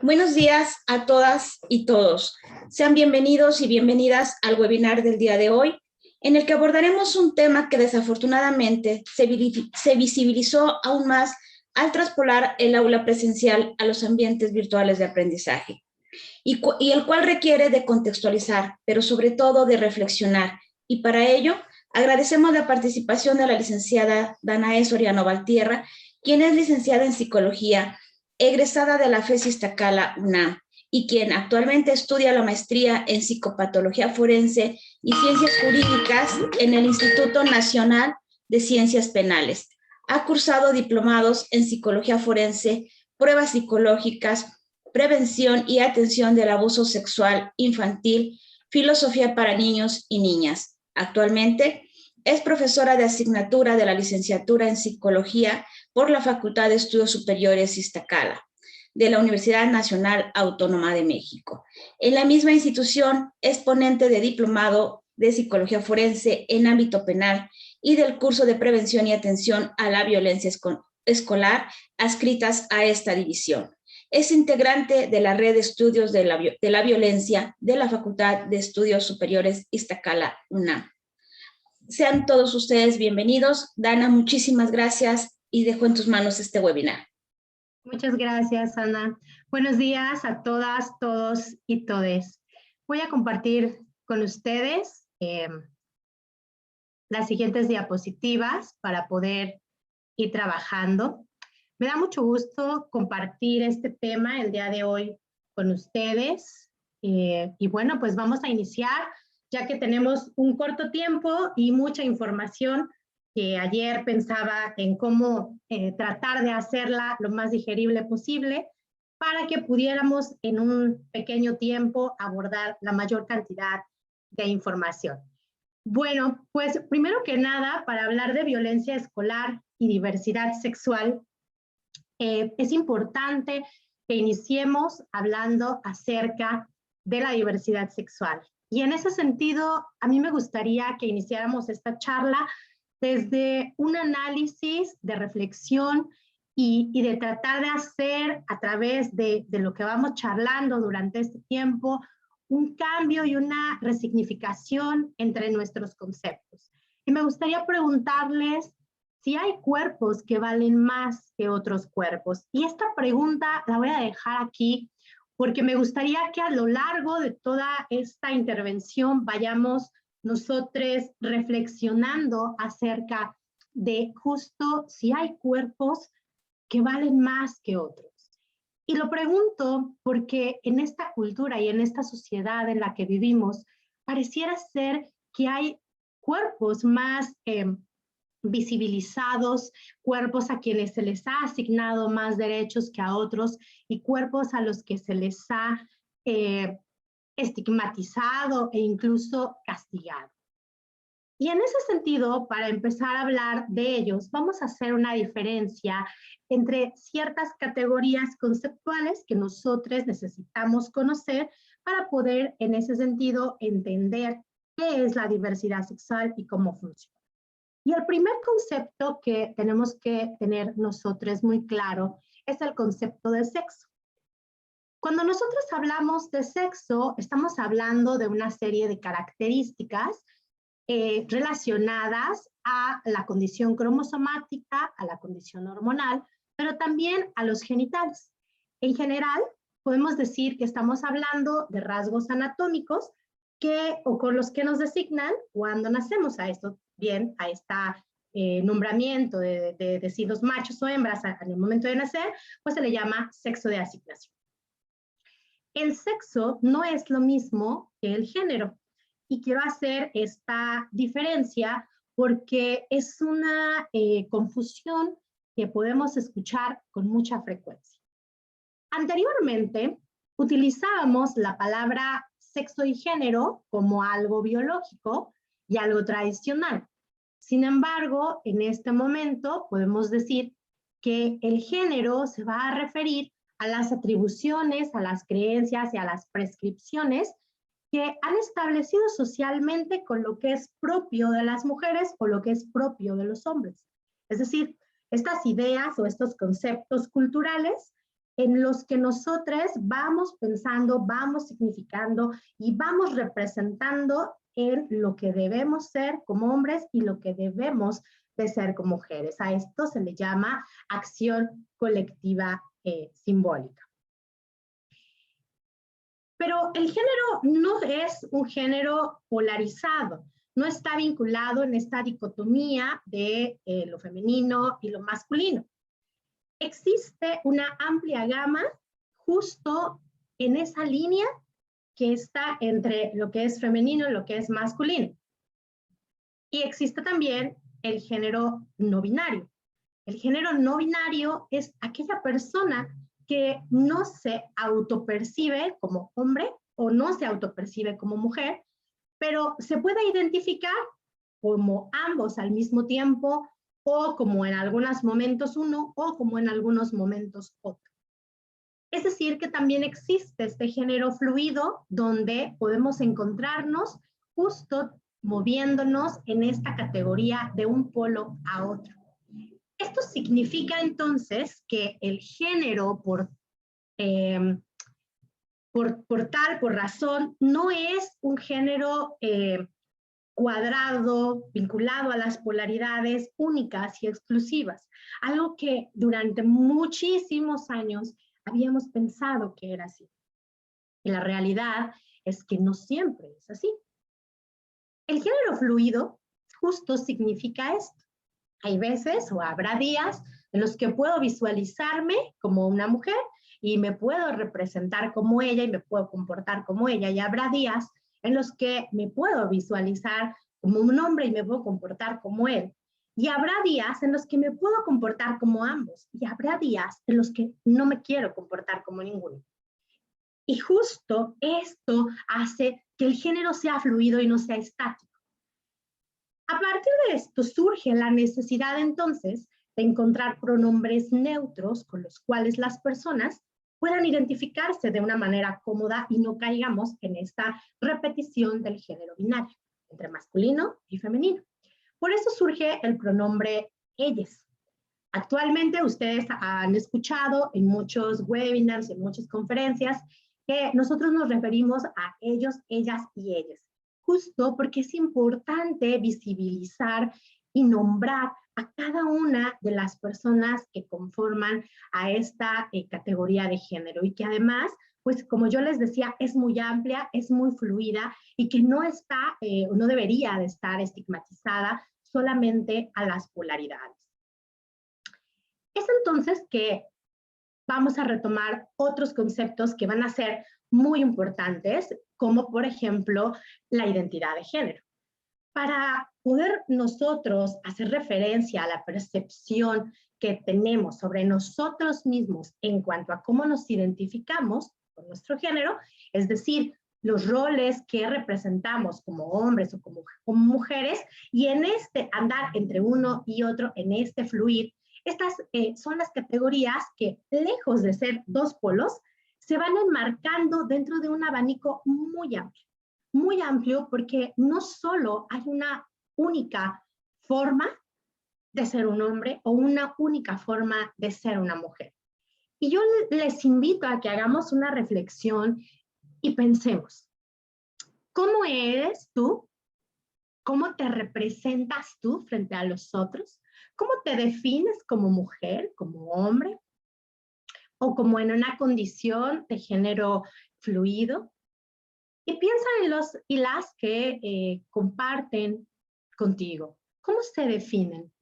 Buenos días a todas y todos. Sean bienvenidos y bienvenidas al webinar del día de hoy, en el que abordaremos un tema que desafortunadamente se visibilizó aún más al traspolar el aula presencial a los ambientes virtuales de aprendizaje, y el cual requiere de contextualizar, pero sobre todo de reflexionar. Y para ello, agradecemos la participación de la licenciada Danae Soriano Valtierra, quien es licenciada en Psicología, egresada de la FES Iztacala UNAM, y quien actualmente estudia la maestría en Psicopatología Forense y Ciencias Jurídicas en el Instituto Nacional de Ciencias Penales. Ha cursado diplomados en Psicología Forense, pruebas psicológicas, prevención y atención del abuso sexual infantil, filosofía para niños y niñas. Actualmente es profesora de asignatura de la licenciatura en Psicología por la Facultad de Estudios Superiores Iztacala, de la Universidad Nacional Autónoma de México. En la misma institución es ponente de diplomado de Psicología Forense en ámbito penal y del curso de prevención y atención a la violencia escolar adscritas a esta división. Es integrante de la Red de Estudios de la Violencia de la Facultad de Estudios Superiores Iztacala UNAM. Sean todos ustedes bienvenidos. Dana, muchísimas gracias y dejo en tus manos este webinar. Muchas gracias, Ana. Buenos días a todas, todos y todes. Voy a compartir con ustedes las siguientes diapositivas para poder ir trabajando. Me da mucho gusto compartir este tema el día de hoy con ustedes. Y bueno, pues vamos a iniciar, ya que tenemos un corto tiempo y mucha información que ayer pensaba en cómo tratar de hacerla lo más digerible posible para que pudiéramos en un pequeño tiempo abordar la mayor cantidad de información. Bueno, pues primero que nada, para hablar de violencia escolar y diversidad sexual, es importante que iniciemos hablando acerca de la diversidad sexual. Y en ese sentido, a mí me gustaría que iniciáramos esta charla desde un análisis de reflexión y de tratar de hacer a través de lo que vamos charlando durante este tiempo un cambio y una resignificación entre nuestros conceptos. Y me gustaría preguntarles si hay cuerpos que valen más que otros cuerpos. Y esta pregunta la voy a dejar aquí porque me gustaría que a lo largo de toda esta intervención vayamos nosotros reflexionando acerca de justo si hay cuerpos que valen más que otros. Y lo pregunto porque en esta cultura y en esta sociedad en la que vivimos, pareciera ser que hay cuerpos más visibilizados, cuerpos a quienes se les ha asignado más derechos que a otros y cuerpos a los que se les ha estigmatizado e incluso castigado. Y en ese sentido, para empezar a hablar de ellos, vamos a hacer una diferencia entre ciertas categorías conceptuales que nosotros necesitamos conocer para poder, en ese sentido, entender qué es la diversidad sexual y cómo funciona. Y el primer concepto que tenemos que tener nosotros muy claro es el concepto de sexo. Cuando nosotros hablamos de sexo, estamos hablando de una serie de características relacionadas a la condición cromosomática, a la condición hormonal, pero también a los genitales. En general, podemos decir que estamos hablando de rasgos anatómicos o con los que nos designan cuando nacemos a esto, bien, a este nombramiento de decir los machos o hembras en el momento de nacer, pues se le llama sexo de asignación. El sexo no es lo mismo que el género. Y quiero hacer esta diferencia porque es una confusión que podemos escuchar con mucha frecuencia. Anteriormente, utilizábamos la palabra sexo y género como algo biológico y algo tradicional. Sin embargo, en este momento podemos decir que el género se va a referir a las atribuciones, a las creencias y a las prescripciones que han establecido socialmente con lo que es propio de las mujeres o lo que es propio de los hombres. Es decir, estas ideas o estos conceptos culturales en los que nosotros vamos pensando, vamos significando y vamos representando en lo que debemos ser como hombres y lo que debemos de ser como mujeres. A esto se le llama acción colectiva simbólica. Pero el género no es un género polarizado, no está vinculado en esta dicotomía de lo femenino y lo masculino. Existe una amplia gama justo en esa línea que está entre lo que es femenino y lo que es masculino. Y existe también el género no binario. El género no binario es aquella persona que no se autopercibe como hombre o no se autopercibe como mujer, pero se puede identificar como ambos al mismo tiempo o como en algunos momentos uno o como en algunos momentos otro. Es decir, que también existe este género fluido donde podemos encontrarnos justo moviéndonos en esta categoría de un polo a otro. Esto significa entonces que el género por razón, no es un género cuadrado, vinculado a las polaridades únicas y exclusivas, algo que durante muchísimos años habíamos pensado que era así. Y la realidad es que no siempre es así. El género fluido justo significa esto. Hay veces o habrá días en los que puedo visualizarme como una mujer y me puedo representar como ella y me puedo comportar como ella. Y habrá días en los que me puedo visualizar como un hombre y me puedo comportar como él. Y habrá días en los que me puedo comportar como ambos. Y habrá días en los que no me quiero comportar como ninguno. Y justo esto hace que el género sea fluido y no sea estático. A partir de esto surge la necesidad entonces de encontrar pronombres neutros con los cuales las personas puedan identificarse de una manera cómoda y no caigamos en esta repetición del género binario entre masculino y femenino. Por eso surge el pronombre ellas. Actualmente ustedes han escuchado en muchos webinars, en muchas conferencias, que nosotros nos referimos a ellos, ellas y ellas, justo porque es importante visibilizar y nombrar a cada una de las personas que conforman a esta categoría de género y que además, pues como yo les decía, es muy amplia, es muy fluida y que no está, no debería de estar estigmatizada solamente a las polaridades. Es entonces que vamos a retomar otros conceptos que van a ser muy importantes, como por ejemplo la identidad de género. Para poder nosotros hacer referencia a la percepción que tenemos sobre nosotros mismos en cuanto a cómo nos identificamos con nuestro género, es decir, los roles que representamos como hombres o como mujeres, y en este andar entre uno y otro, en este fluir, estas son las categorías que, lejos de ser dos polos, se van enmarcando dentro de un abanico muy amplio porque no solo hay una única forma de ser un hombre o una única forma de ser una mujer. Y yo les invito a que hagamos una reflexión y pensemos, ¿cómo eres tú? ¿Cómo te representas tú frente a los otros? ¿Cómo te defines como mujer, como hombre? ¿O como en una condición de género fluido? Y piensa en los y las que comparten contigo. ¿Cómo se definen?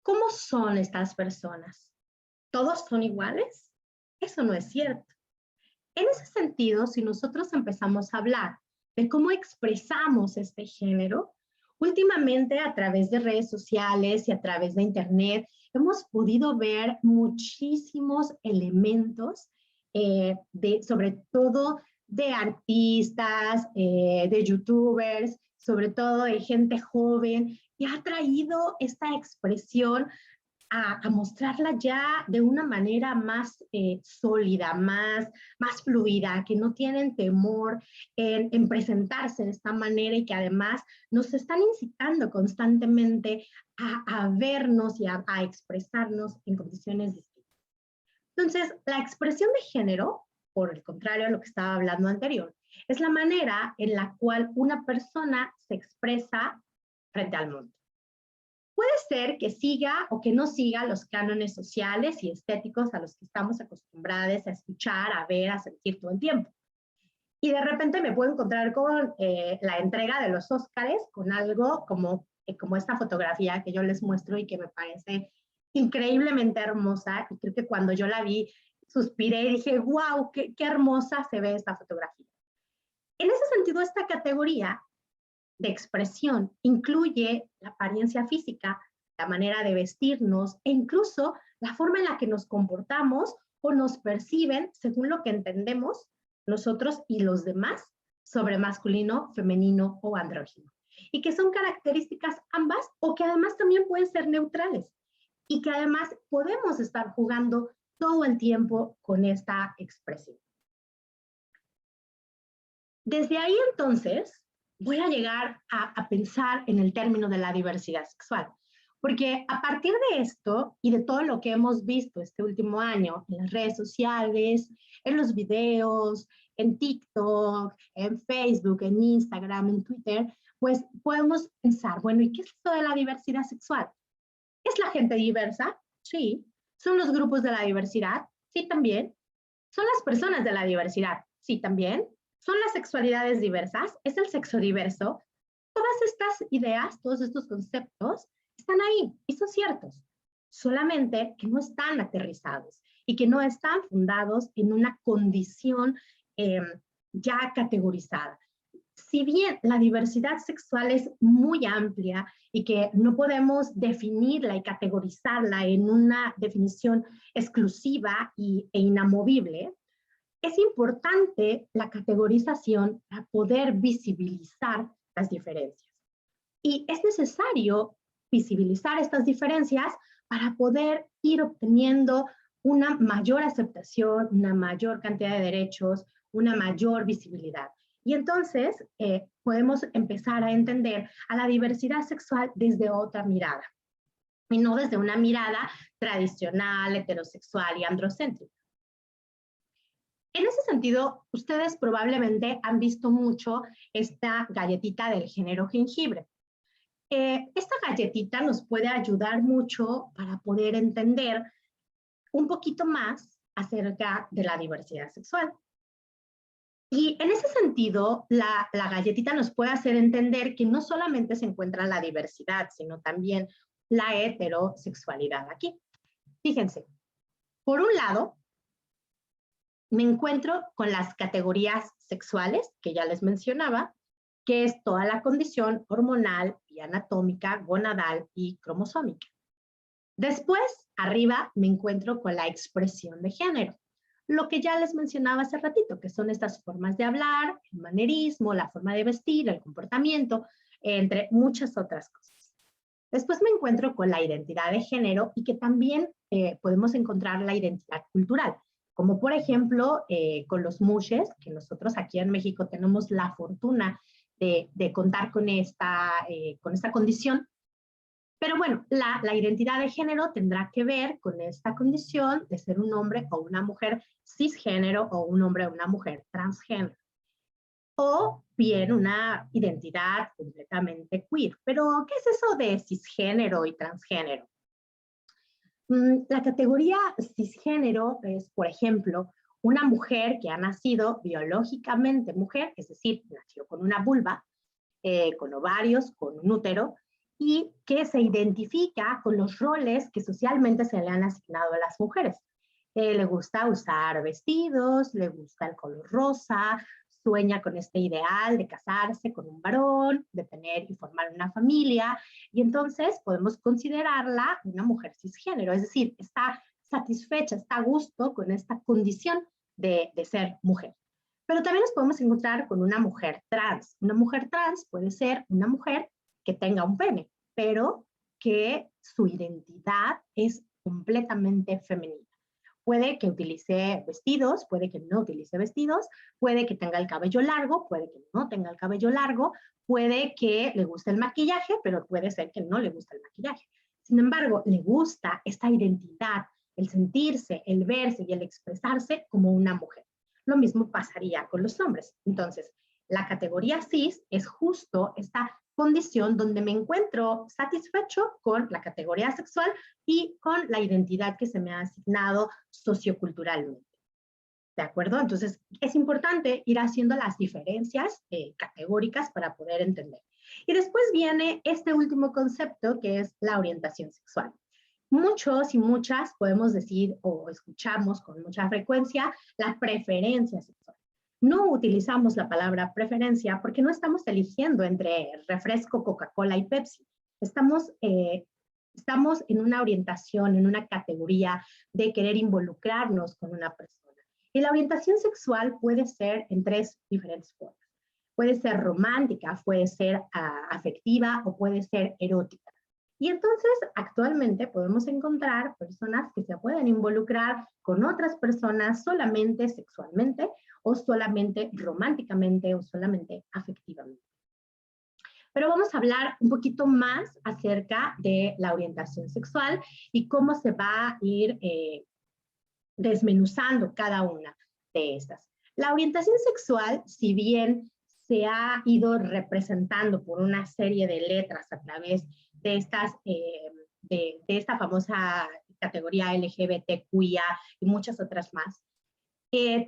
¿Cómo son estas personas? ¿Todos son iguales? Eso no es cierto. En ese sentido, si nosotros empezamos a hablar de cómo expresamos este género, últimamente a través de redes sociales y a través de internet hemos podido ver muchísimos elementos, sobre todo de artistas, de youtubers, sobre todo de gente joven, que ha traído esta expresión a mostrarla ya de una manera más sólida, más fluida, que no tienen temor en presentarse de esta manera y que además nos están incitando constantemente a vernos y a expresarnos en condiciones distintas. Entonces, la expresión de género, por el contrario a lo que estaba hablando anterior, es la manera en la cual una persona se expresa frente al mundo. Puede ser que siga o que no siga los cánones sociales y estéticos a los que estamos acostumbrados a escuchar, a ver, a sentir todo el tiempo. Y de repente me puedo encontrar con la entrega de los Óscares, con algo como esta fotografía que yo les muestro y que me parece increíblemente hermosa. Y creo que cuando yo la vi, suspiré y dije, wow, qué hermosa se ve esta fotografía. En ese sentido, esta categoría de expresión incluye la apariencia física, la manera de vestirnos e incluso la forma en la que nos comportamos o nos perciben según lo que entendemos nosotros y los demás sobre masculino, femenino o andrógino. Y que son características ambas o que además también pueden ser neutrales y que además podemos estar jugando todo el tiempo con esta expresión. Desde ahí entonces voy a llegar a pensar en el término de la diversidad sexual, porque a partir de esto y de todo lo que hemos visto este último año en las redes sociales, en los videos, en TikTok, en Facebook, en Instagram, en Twitter, pues podemos pensar, bueno, ¿y qué es esto de la diversidad sexual? ¿Es la gente diversa? Sí. ¿Son los grupos de la diversidad? Sí, también. ¿Son las personas de la diversidad? Sí, también. ¿Son las sexualidades diversas? ¿Es el sexo diverso? Todas estas ideas, todos estos conceptos están ahí y son ciertos, solamente que no están aterrizados y que no están fundados en una condición ya categorizada. Si bien la diversidad sexual es muy amplia y que no podemos definirla y categorizarla en una definición exclusiva e inamovible, es importante la categorización para poder visibilizar las diferencias. Y es necesario visibilizar estas diferencias para poder ir obteniendo una mayor aceptación, una mayor cantidad de derechos, una mayor visibilidad. Y entonces podemos empezar a entender a la diversidad sexual desde otra mirada, y no desde una mirada tradicional, heterosexual y androcéntrica. En ese sentido, ustedes probablemente han visto mucho esta galletita del género jengibre. Esta galletita nos puede ayudar mucho para poder entender un poquito más acerca de la diversidad sexual. Y en ese sentido, la galletita nos puede hacer entender que no solamente se encuentra la diversidad, sino también la heterosexualidad aquí. Fíjense, por un lado, me encuentro con las categorías sexuales, que ya les mencionaba, que es toda la condición hormonal y anatómica, gonadal y cromosómica. Después, arriba, me encuentro con la expresión de género, lo que ya les mencionaba hace ratito, que son estas formas de hablar, el manerismo, la forma de vestir, el comportamiento, entre muchas otras cosas. Después me encuentro con la identidad de género y que también podemos encontrar la identidad cultural, como por ejemplo con los mushes, que nosotros aquí en México tenemos la fortuna de contar con esta condición. Pero bueno, la identidad de género tendrá que ver con esta condición de ser un hombre o una mujer cisgénero o un hombre o una mujer transgénero. O bien una identidad completamente queer. Pero, ¿qué es eso de cisgénero y transgénero? La categoría cisgénero es, por ejemplo, una mujer que ha nacido biológicamente mujer, es decir, nació con una vulva, con ovarios, con un útero, y que se identifica con los roles que socialmente se le han asignado a las mujeres. Le gusta usar vestidos, le gusta el color rosa, sueña con este ideal de casarse con un varón, de tener y formar una familia, y entonces podemos considerarla una mujer cisgénero, es decir, está satisfecha, está a gusto con esta condición de ser mujer. Pero también nos podemos encontrar con una mujer trans. Una mujer trans puede ser una mujer que tenga un pene, pero que su identidad es completamente femenina. Puede que utilice vestidos, puede que no utilice vestidos, puede que tenga el cabello largo, puede que no tenga el cabello largo, puede que le guste el maquillaje, pero puede ser que no le guste el maquillaje. Sin embargo, le gusta esta identidad el sentirse, el verse y el expresarse como una mujer. Lo mismo pasaría con los hombres. Entonces, la categoría cis es justo esta condición donde me encuentro satisfecho con la categoría sexual y con la identidad que se me ha asignado socioculturalmente. ¿De acuerdo? Entonces, es importante ir haciendo las diferencias categóricas para poder entender. Y después viene este último concepto, que es la orientación sexual. Muchos y muchas podemos decir o escuchamos con mucha frecuencia la preferencia sexual. No utilizamos la palabra preferencia porque no estamos eligiendo entre refresco, Coca-Cola y Pepsi. Estamos en una orientación, en una categoría de querer involucrarnos con una persona. Y la orientación sexual puede ser en tres diferentes formas. Puede ser romántica, puede ser afectiva o puede ser erótica. Y entonces, actualmente podemos encontrar personas que se pueden involucrar con otras personas solamente sexualmente o solamente románticamente o solamente afectivamente. Pero vamos a hablar un poquito más acerca de la orientación sexual y cómo se va a ir desmenuzando cada una de estas. La orientación sexual, si bien se ha ido representando por una serie de letras a través de esta famosa categoría LGBTQIA y muchas otras más,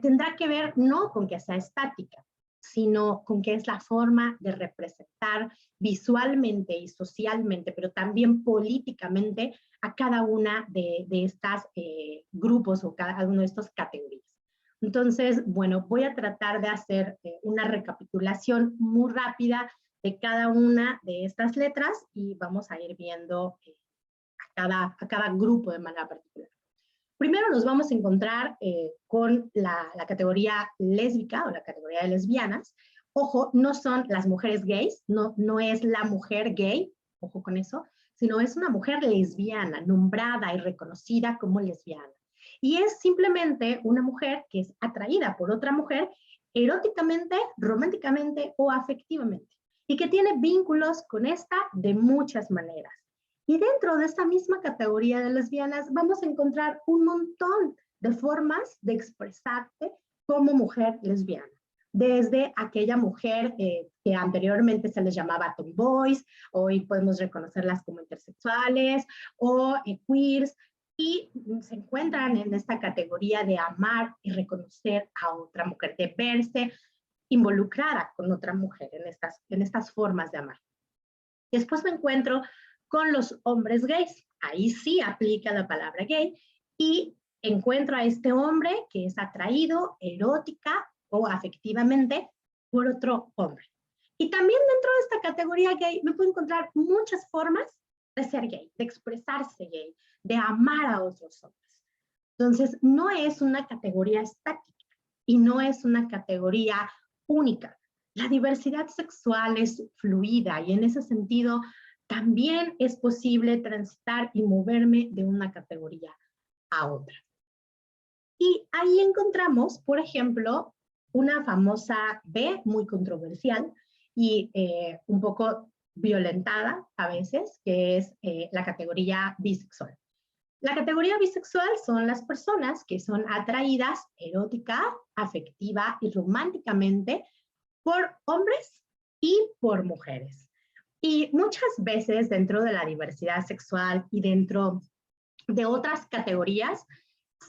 tendrá que ver no con que sea estática, sino con que es la forma de representar visualmente y socialmente, pero también políticamente a cada una de estos grupos o cada uno de estas categorías. Entonces, bueno, voy a tratar de hacer una recapitulación muy rápida de cada una de estas letras y vamos a ir viendo a cada grupo de manera particular. Primero nos vamos a encontrar con la categoría lésbica o la categoría de lesbianas. Ojo, no son las mujeres gays, no es la mujer gay, ojo con eso, sino es una mujer lesbiana, nombrada y reconocida como lesbiana. Y es simplemente una mujer que es atraída por otra mujer eróticamente, románticamente o afectivamente, y que tiene vínculos con esta de muchas maneras. Y dentro de esta misma categoría de lesbianas vamos a encontrar un montón de formas de expresarte como mujer lesbiana. Desde aquella mujer que anteriormente se les llamaba tomboys, hoy podemos reconocerlas como intersexuales o queers, y se encuentran en esta categoría de amar y reconocer a otra mujer, de verse involucrada con otra mujer en estas formas de amar. Después me encuentro con los hombres gays. Ahí sí aplica la palabra gay y encuentro a este hombre que es atraído erótica o afectivamente por otro hombre. Y también dentro de esta categoría gay me puedo encontrar muchas formas de ser gay, de expresarse gay, de amar a otros hombres. Entonces, no es una categoría estática y no es una categoría única. La diversidad sexual es fluida y en ese sentido también es posible transitar y moverme de una categoría a otra. Y ahí encontramos, por ejemplo, una famosa B muy controversial y un poco violentada a veces, que es la categoría bisexual. La categoría bisexual son las personas que son atraídas erótica, afectiva y románticamente por hombres y por mujeres. Y muchas veces dentro de la diversidad sexual y dentro de otras categorías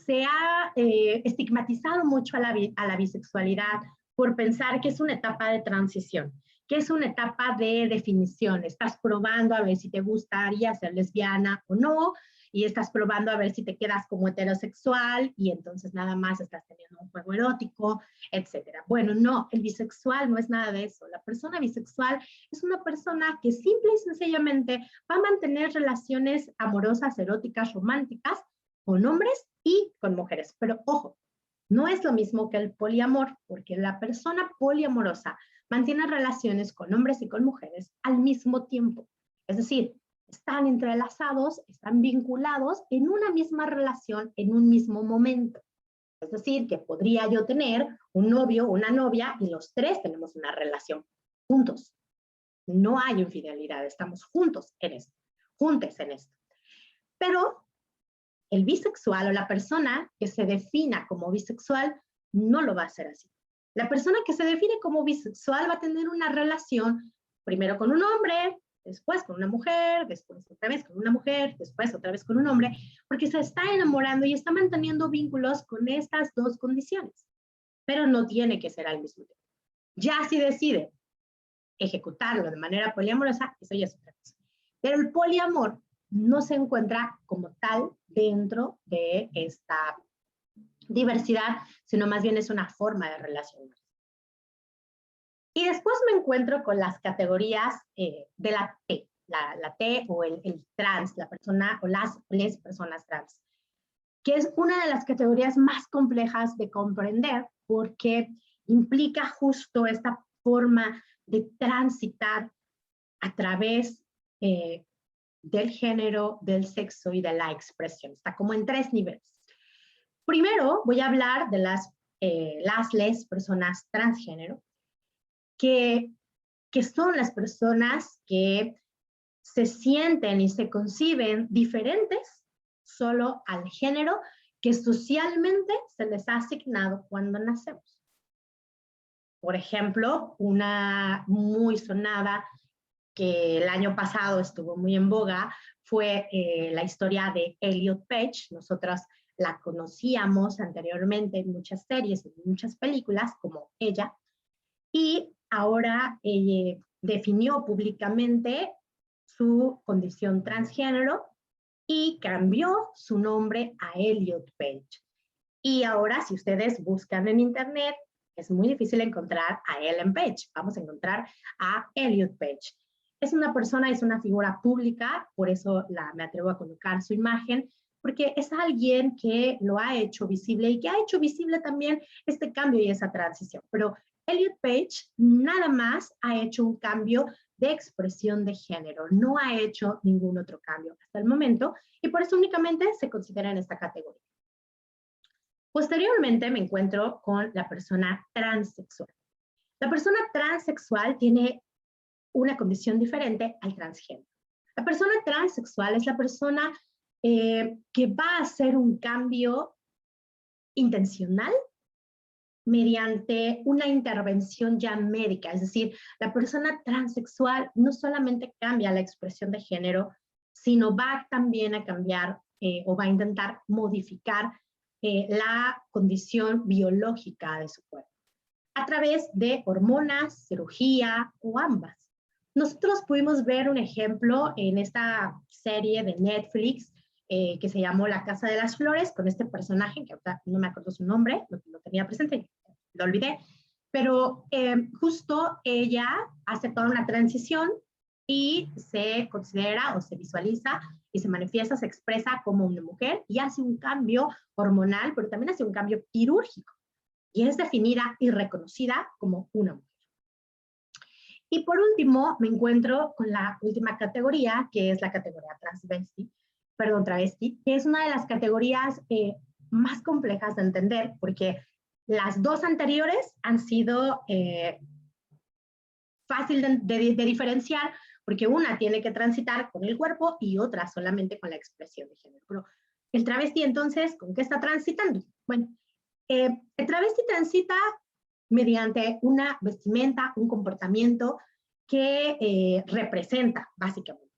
se ha estigmatizado mucho a la bisexualidad por pensar que es una etapa de transición, que es una etapa de definición. Estás probando a ver si te gustaría ser lesbiana o no, y estás probando a ver si te quedas como heterosexual y entonces nada más estás teniendo un juego erótico, etcétera. Bueno, no, el bisexual no es nada de eso. La persona bisexual es una persona que simple y sencillamente va a mantener relaciones amorosas, eróticas, románticas con hombres y con mujeres. Pero ojo, no es lo mismo que el poliamor, porque la persona poliamorosa mantiene relaciones con hombres y con mujeres al mismo tiempo. Es decir, están entrelazados, están vinculados en una misma relación en un mismo momento. Es decir, que podría yo tener un novio o una novia y los tres tenemos una relación juntos. No hay infidelidad, estamos juntos en esto, juntos en esto. Pero el bisexual o la persona que se defina como bisexual no lo va a hacer así. La persona que se define como bisexual va a tener una relación primero con un hombre, después con una mujer, después otra vez con una mujer, después otra vez con un hombre, porque se está enamorando y está manteniendo vínculos con estas dos condiciones. Pero no tiene que ser al mismo tiempo. Ya si decide ejecutarlo de manera poliamorosa, eso ya es otra cosa. Pero el poliamor no se encuentra como tal dentro de esta diversidad, sino más bien es una forma de relacionar. Y después me encuentro con las categorías de la T, la T o el trans, la persona o las personas trans, que es una de las categorías más complejas de comprender porque implica justo esta forma de transitar a través del género, del sexo y de la expresión. Está como en 3 niveles. Primero voy a hablar de les personas transgénero, que son las personas que se sienten y se conciben diferentes solo al género que socialmente se les ha asignado cuando nacemos. Por ejemplo, una muy sonada que el año pasado estuvo muy en boga fue la historia de Elliot Page. Nosotros la conocíamos anteriormente en muchas series, en muchas películas, como ella, y ahora definió públicamente su condición transgénero y cambió su nombre a Elliot Page. Y ahora, si ustedes buscan en internet, es muy difícil encontrar a Ellen Page. Vamos a encontrar a Elliot Page. Es una persona, es una figura pública, por eso me atrevo a colocar su imagen, porque es alguien que lo ha hecho visible y que ha hecho visible también este cambio y esa transición. Pero Elliot Page nada más ha hecho un cambio de expresión de género, no ha hecho ningún otro cambio hasta el momento y por eso únicamente se considera en esta categoría. Posteriormente me encuentro con la persona transexual. La persona transexual tiene una condición diferente al transgénero. La persona transexual es la persona que va a hacer un cambio intencional mediante una intervención ya médica, es decir, la persona transexual no solamente cambia la expresión de género, sino va también a cambiar o va a intentar modificar la condición biológica de su cuerpo a través de hormonas, cirugía o ambas. Nosotros pudimos ver un ejemplo en esta serie de Netflix que se llamó La Casa de las Flores, con este personaje, que ahorita no me acuerdo su nombre, lo tenía presente, lo olvidé, pero justo ella hace toda una transición y se considera o se visualiza y se manifiesta, se expresa como una mujer y hace un cambio hormonal, pero también hace un cambio quirúrgico y es definida y reconocida como una mujer. Y por último, me encuentro con la última categoría, que es la categoría travesti, que es una de las categorías más complejas de entender, porque las dos anteriores han sido fácil de diferenciar, porque una tiene que transitar con el cuerpo y otra solamente con la expresión de género. Pero el travesti, entonces, ¿con qué está transitando? Bueno, el travesti transita mediante una vestimenta, un comportamiento que representa, básicamente.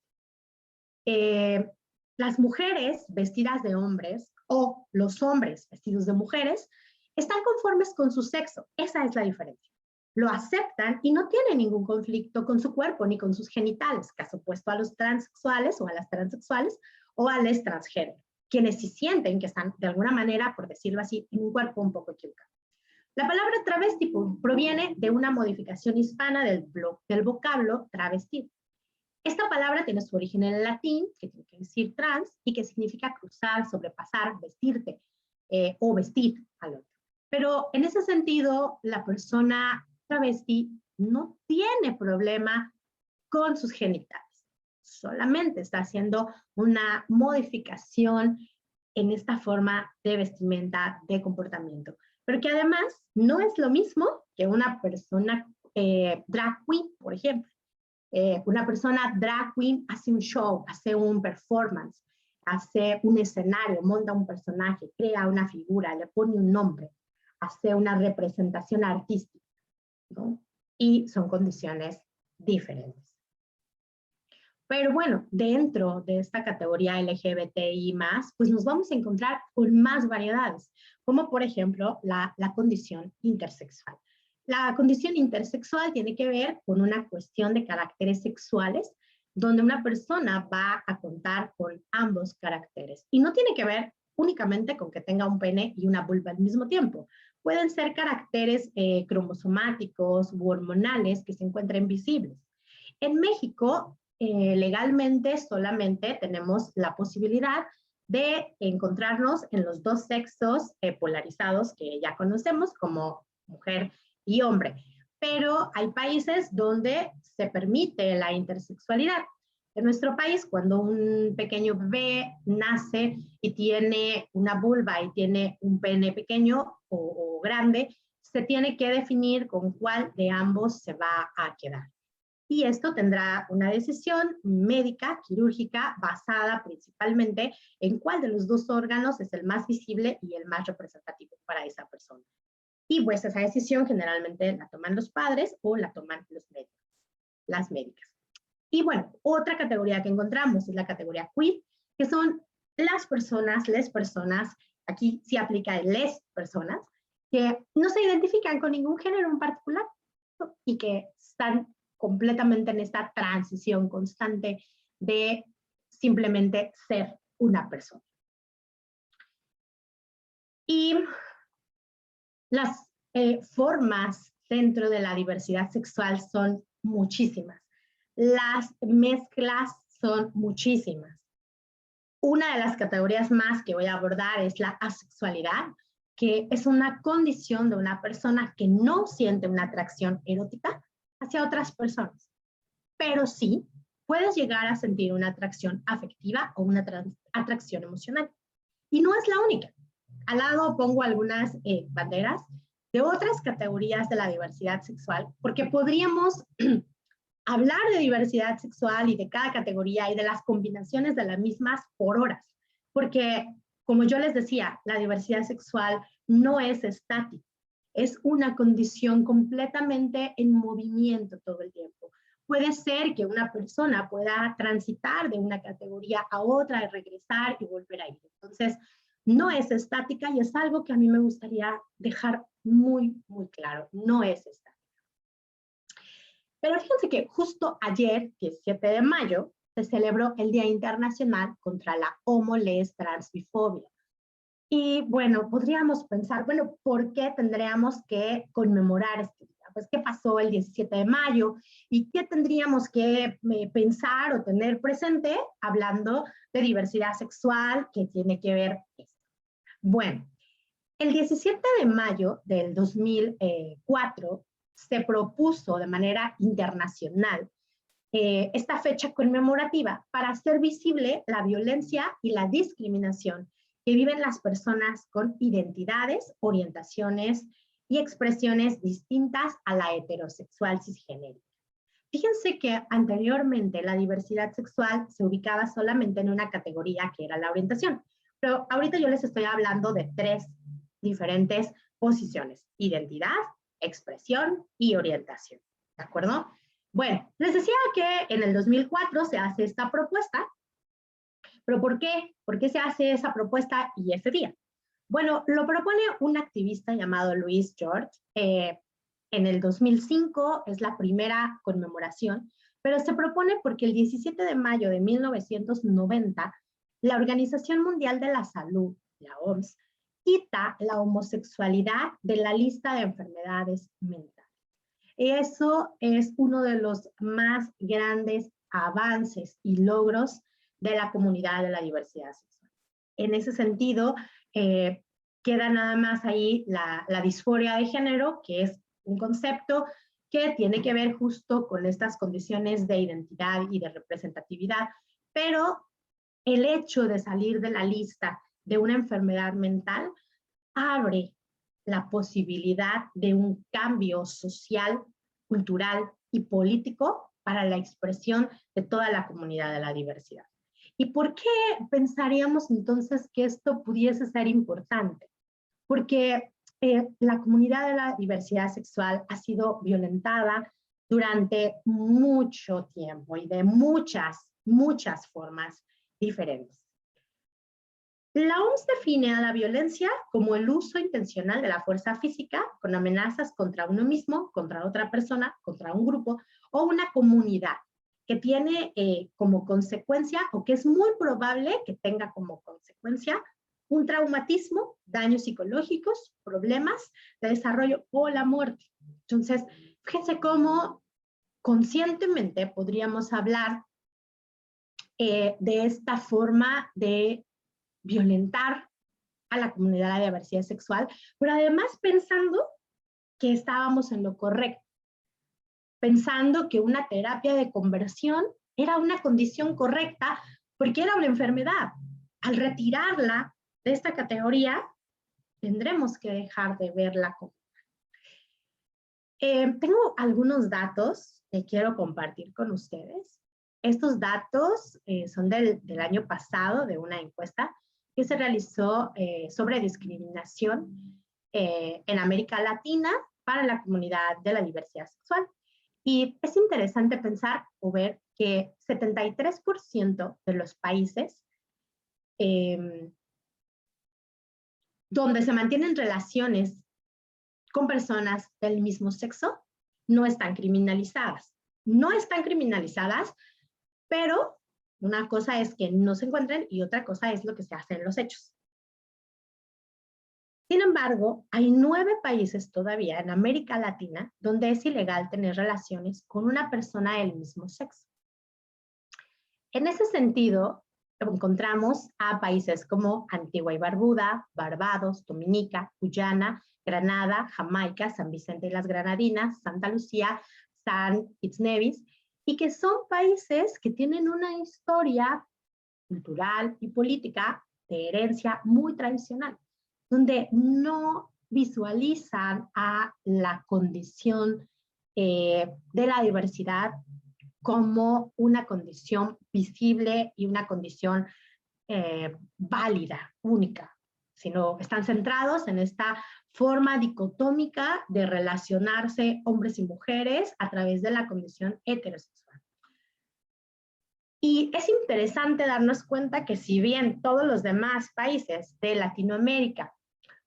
Las mujeres vestidas de hombres o los hombres vestidos de mujeres están conformes con su sexo. Esa es la diferencia. Lo aceptan y no tienen ningún conflicto con su cuerpo ni con sus genitales, caso opuesto a los transexuales o a las transexuales o a los transgénero, quienes sí sienten que están de alguna manera, por decirlo así, en un cuerpo un poco equivocado. La palabra travesti proviene de una modificación hispana del vocablo travestir. Esta palabra tiene su origen en el latín, que tiene que decir trans, y que significa cruzar, sobrepasar, vestirte o vestir al otro. Pero en ese sentido, la persona travesti no tiene problema con sus genitales. Solamente está haciendo una modificación en esta forma de vestimenta, de comportamiento. Pero que además no es lo mismo que una persona drag queen, por ejemplo. Una persona drag queen hace un show, hace un performance. hace un escenario, monta un personaje, crea una figura, le pone un nombre, hace una representación artística, ¿no? Y son condiciones diferentes. Pero bueno, dentro de esta categoría LGBTI+, pues nos vamos a encontrar con más variedades, como por ejemplo la condición intersexual. La condición intersexual tiene que ver con una cuestión de caracteres sexuales, donde una persona va a contar con ambos caracteres. Y no tiene que ver únicamente con que tenga un pene y una vulva al mismo tiempo. Pueden ser caracteres cromosomáticos u hormonales que se encuentren visibles. En México, legalmente solamente tenemos la posibilidad de encontrarnos en los dos sexos polarizados que ya conocemos como mujer y hombre. Pero hay países donde se permite la intersexualidad. En nuestro país, cuando un pequeño bebé nace y tiene una vulva y tiene un pene pequeño o grande, se tiene que definir con cuál de ambos se va a quedar. Y esto tendrá una decisión médica, quirúrgica, basada principalmente en cuál de los dos órganos es el más visible y el más representativo para esa persona. Y pues esa decisión generalmente la toman los padres o la toman los médicos, las médicas. Y bueno, otra categoría que encontramos es la categoría queer, que son las personas, aquí sí aplica el les personas, que no se identifican con ningún género en particular, ¿no? Y que están completamente en esta transición constante de simplemente ser una persona. Y las formas dentro de la diversidad sexual son muchísimas. Las mezclas son muchísimas. Una de las categorías más que voy a abordar es la asexualidad, que es una condición de una persona que no siente una atracción erótica hacia otras personas, pero sí puedes llegar a sentir una atracción afectiva o una atracción emocional. Y no es la única. Al lado pongo algunas banderas de otras categorías de la diversidad sexual, porque podríamos hablar de diversidad sexual y de cada categoría y de las combinaciones de las mismas por horas, porque como yo les decía, la diversidad sexual no es estática, es una condición completamente en movimiento todo el tiempo. Puede ser que una persona pueda transitar de una categoría a otra, regresar y volver a ir. Entonces, no es estática y es algo que a mí me gustaría dejar muy, muy claro. No es estática. Pero fíjense que justo ayer, 17 de mayo, se celebró el Día Internacional contra la Homo, Les, Trans, Bifobia. Y bueno, podríamos pensar, bueno, ¿por qué tendríamos que conmemorar este día? Pues, ¿qué pasó el 17 de mayo? ¿Y qué tendríamos que pensar o tener presente hablando de diversidad sexual que tiene que ver esto? Bueno, el 17 de mayo del 2004 se propuso de manera internacional esta fecha conmemorativa para hacer visible la violencia y la discriminación que viven las personas con identidades, orientaciones y expresiones distintas a la heterosexual cisgénerica. Fíjense que anteriormente la diversidad sexual se ubicaba solamente en una categoría que era la orientación, pero ahorita yo les estoy hablando de tres diferentes posiciones: identidad, expresión y orientación, ¿de acuerdo? Bueno, les decía que en el 2004 se hace esta propuesta, pero ¿por qué? ¿Por qué se hace esa propuesta y ese día? Bueno, lo propone un activista llamado Louis George. En el 2005 es la primera conmemoración, pero se propone porque el 17 de mayo de 1990, la Organización Mundial de la Salud, la OMS, quita la homosexualidad de la lista de enfermedades mentales. Eso es uno de los más grandes avances y logros de la comunidad de la diversidad sexual. En ese sentido, queda nada más ahí la disforia de género, que es un concepto que tiene que ver justo con estas condiciones de identidad y de representatividad, pero el hecho de salir de la lista de una enfermedad mental abre la posibilidad de un cambio social, cultural y político para la expresión de toda la comunidad de la diversidad. ¿Y por qué pensaríamos entonces que esto pudiese ser importante? Porque la comunidad de la diversidad sexual ha sido violentada durante mucho tiempo y de muchas formas diferentes. La OMS define a la violencia como el uso intencional de la fuerza física con amenazas contra uno mismo, contra otra persona, contra un grupo o una comunidad que tiene como consecuencia o que es muy probable que tenga como consecuencia un traumatismo, daños psicológicos, problemas de desarrollo o la muerte. Entonces, fíjense cómo conscientemente podríamos hablar de esta forma de violentar a la comunidad de la diversidad sexual, pero además pensando que estábamos en lo correcto, pensando que una terapia de conversión era una condición correcta porque era una enfermedad. Al retirarla de esta categoría, tendremos que dejar de verla como. Tengo algunos datos que quiero compartir con ustedes. Estos datos son del año pasado, de una encuesta que se realizó sobre discriminación en América Latina para la comunidad de la diversidad sexual. Y es interesante pensar o ver que 73% de los países donde se mantienen relaciones con personas del mismo sexo no están criminalizadas. No están criminalizadas, pero una cosa es que no se encuentren y otra cosa es lo que se hace en los hechos. Sin embargo, hay 9 países todavía en América Latina donde es ilegal tener relaciones con una persona del mismo sexo. En ese sentido, encontramos a países como Antigua y Barbuda, Barbados, Dominica, Guyana, Granada, Jamaica, San Vicente y las Granadinas, Santa Lucía, San Kitts Nevis, y que son países que tienen una historia cultural y política de herencia muy tradicional, donde no visualizan a la condición de la diversidad como una condición visible y una condición válida, única, sino están centrados en esta forma dicotómica de relacionarse hombres y mujeres a través de la condición heterosexual. Y es interesante darnos cuenta que si bien todos los demás países de Latinoamérica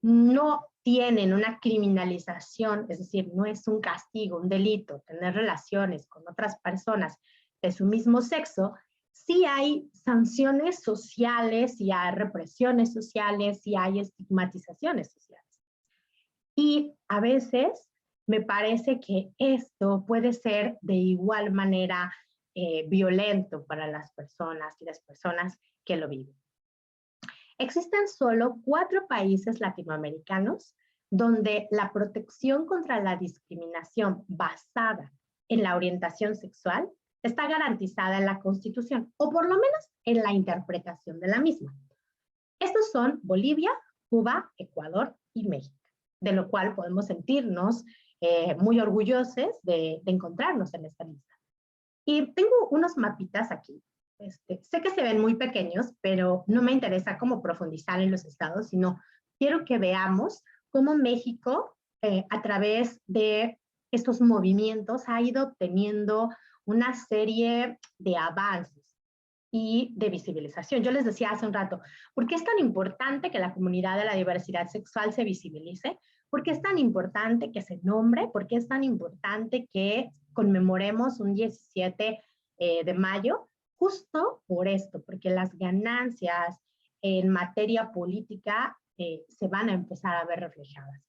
no tienen una criminalización, es decir, no es un castigo, un delito, tener relaciones con otras personas de su mismo sexo, sí hay sanciones sociales, sí hay represiones sociales, sí hay estigmatizaciones sociales. Y a veces me parece que esto puede ser de igual manera violento para las personas que lo viven. Existen solo 4 países latinoamericanos donde la protección contra la discriminación basada en la orientación sexual está garantizada en la Constitución, o por lo menos en la interpretación de la misma. Estos son Bolivia, Cuba, Ecuador y México, de lo cual podemos sentirnos muy orgullosos de encontrarnos en esta lista. Y tengo unos mapitas aquí. Sé que se ven muy pequeños, pero no me interesa cómo profundizar en los estados, sino quiero que veamos cómo México, a través de estos movimientos, ha ido teniendo una serie de avances y de visibilización. Yo les decía hace un rato, ¿por qué es tan importante que la comunidad de la diversidad sexual se visibilice? ¿Por qué es tan importante que se nombre? ¿Por qué es tan importante que conmemoremos un 17 de mayo? Justo por esto, porque las ganancias en materia política se van a empezar a ver reflejadas.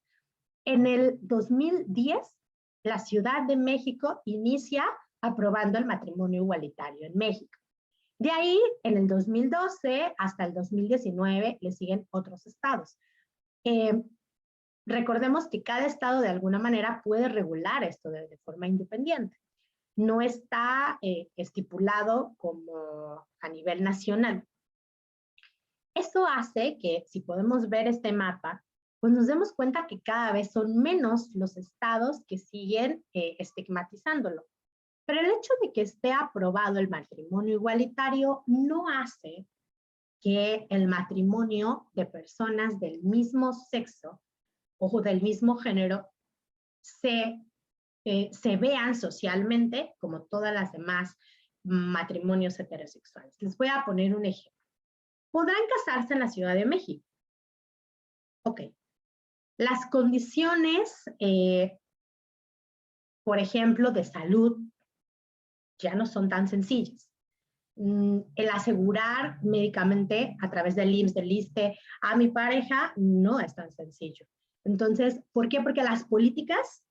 En el 2010, la Ciudad de México inicia aprobando el matrimonio igualitario en México. De ahí, en el 2012 hasta el 2019, le siguen otros estados. Recordemos que cada estado de alguna manera puede regular esto de forma independiente. No está estipulado como a nivel nacional. Eso hace que, si podemos ver este mapa, pues nos demos cuenta que cada vez son menos los estados que siguen estigmatizándolo. Pero el hecho de que esté aprobado el matrimonio igualitario no hace que el matrimonio de personas del mismo sexo o del mismo género se vean socialmente como todas las demás matrimonios heterosexuales. Les voy a poner un ejemplo. Podrán casarse en la Ciudad de México. Ok. Las condiciones, por ejemplo, de salud, ya no son tan sencillas. El asegurar médicamente a través del IMSS, del ISSSTE, a mi pareja no es tan sencillo. Entonces, ¿por qué? Porque las políticas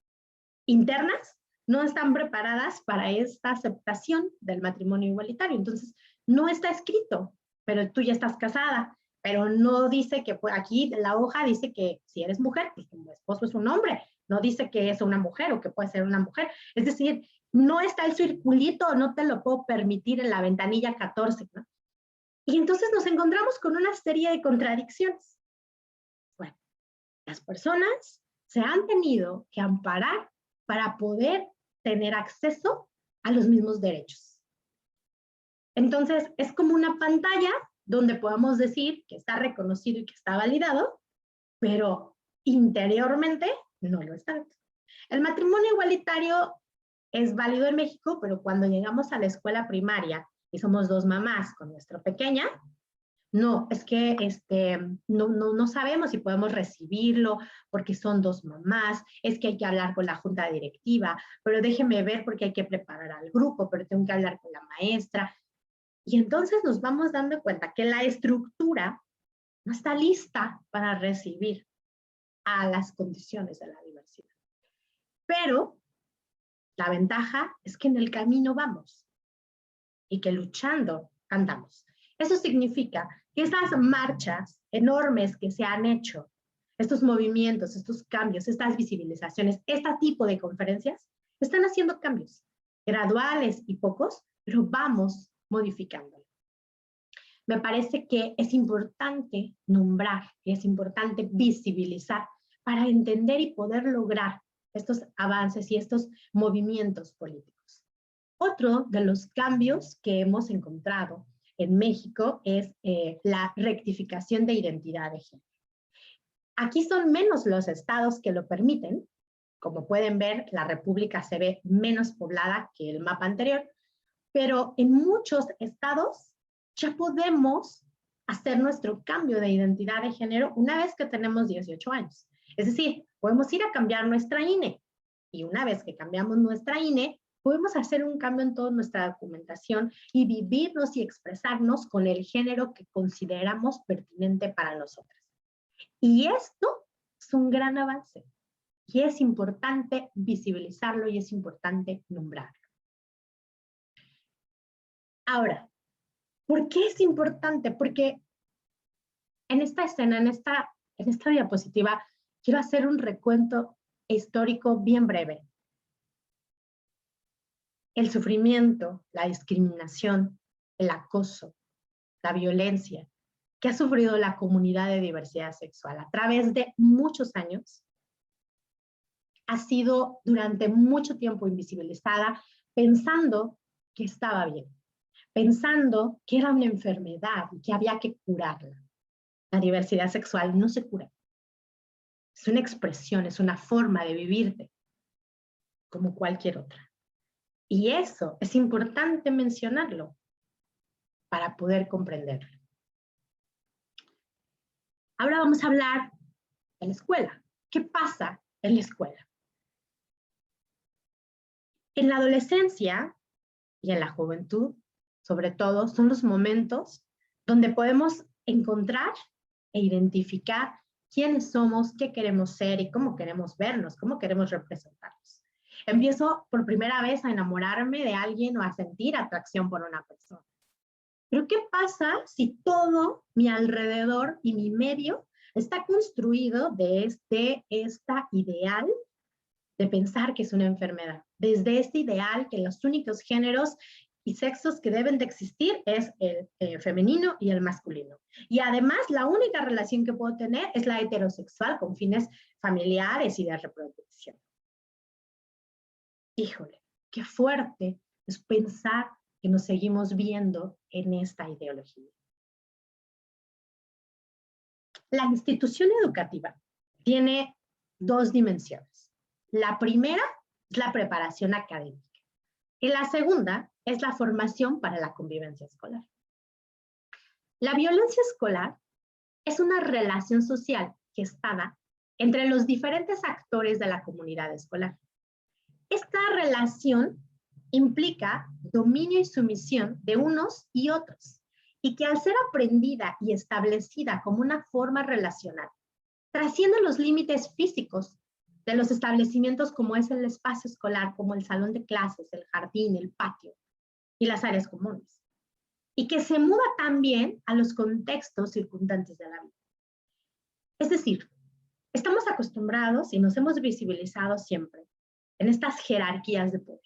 internas no están preparadas para esta aceptación del matrimonio igualitario. Entonces, no está escrito, pero tú ya estás casada, pero no dice que, pues, aquí la hoja dice que si eres mujer, pues tu esposo es un hombre, no dice que es una mujer o que puede ser una mujer. Es decir, no está el circulito, no te lo puedo permitir en la ventanilla 14, ¿no? Y entonces nos encontramos con una serie de contradicciones. Bueno, las personas se han tenido que amparar para poder tener acceso a los mismos derechos. Entonces, es como una pantalla donde podemos decir que está reconocido y que está validado, pero interiormente no lo es tanto. El matrimonio igualitario es válido en México, pero cuando llegamos a la escuela primaria y somos dos mamás con nuestra pequeña, no, es que no sabemos si podemos recibirlo porque son dos mamás, es que hay que hablar con la junta directiva, pero déjeme ver porque hay que preparar al grupo, pero tengo que hablar con la maestra. Y entonces nos vamos dando cuenta que la estructura no está lista para recibir a las condiciones de la diversidad. Pero la ventaja es que en el camino vamos y que luchando andamos. Eso significa que esas marchas enormes que se han hecho, estos movimientos, estos cambios, estas visibilizaciones, este tipo de conferencias, están haciendo cambios graduales y pocos, pero vamos modificándolo. Me parece que es importante nombrar, es importante visibilizar para entender y poder lograr estos avances y estos movimientos políticos. Otro de los cambios que hemos encontrado en México es la rectificación de identidad de género. Aquí son menos los estados que lo permiten. Como pueden ver, la República se ve menos poblada que el mapa anterior, pero en muchos estados ya podemos hacer nuestro cambio de identidad de género una vez que tenemos 18 años. Es decir, podemos ir a cambiar nuestra INE y una vez que cambiamos nuestra INE, podemos hacer un cambio en toda nuestra documentación y vivirnos y expresarnos con el género que consideramos pertinente para nosotras. Y esto es un gran avance y es importante visibilizarlo y es importante nombrarlo. Ahora, ¿por qué es importante? Porque en esta escena, en esta diapositiva, quiero hacer un recuento histórico bien breve. El sufrimiento, la discriminación, el acoso, la violencia que ha sufrido la comunidad de diversidad sexual a través de muchos años ha sido durante mucho tiempo invisibilizada, pensando que estaba bien, pensando que era una enfermedad y que había que curarla. La diversidad sexual no se cura. Es una expresión, es una forma de vivirte como cualquier otra. Y eso es importante mencionarlo para poder comprenderlo. Ahora vamos a hablar de la escuela. ¿Qué pasa en la escuela? En la adolescencia y en la juventud, sobre todo, son los momentos donde podemos encontrar e identificar quiénes somos, qué queremos ser y cómo queremos vernos, cómo queremos representarnos. Empiezo por primera vez a enamorarme de alguien o a sentir atracción por una persona. Pero ¿qué pasa si todo mi alrededor y mi medio está construido desde esta ideal de pensar que es una enfermedad? Desde este ideal que los únicos géneros y sexos que deben de existir es el femenino y el masculino. Y además la única relación que puedo tener es la heterosexual con fines familiares y de reproducción. Híjole, qué fuerte es pensar que nos seguimos viendo en esta ideología. La institución educativa tiene dos dimensiones. La primera es la preparación académica y la segunda es la formación para la convivencia escolar. La violencia escolar es una relación social gestada entre los diferentes actores de la comunidad escolar. Esta relación implica dominio y sumisión de unos y otros, y que al ser aprendida y establecida como una forma relacional, trasciende los límites físicos de los establecimientos como es el espacio escolar, como el salón de clases, el jardín, el patio y las áreas comunes, y que se muda también a los contextos circundantes de la vida. Es decir, estamos acostumbrados y nos hemos visibilizado siempre en estas jerarquías de poder.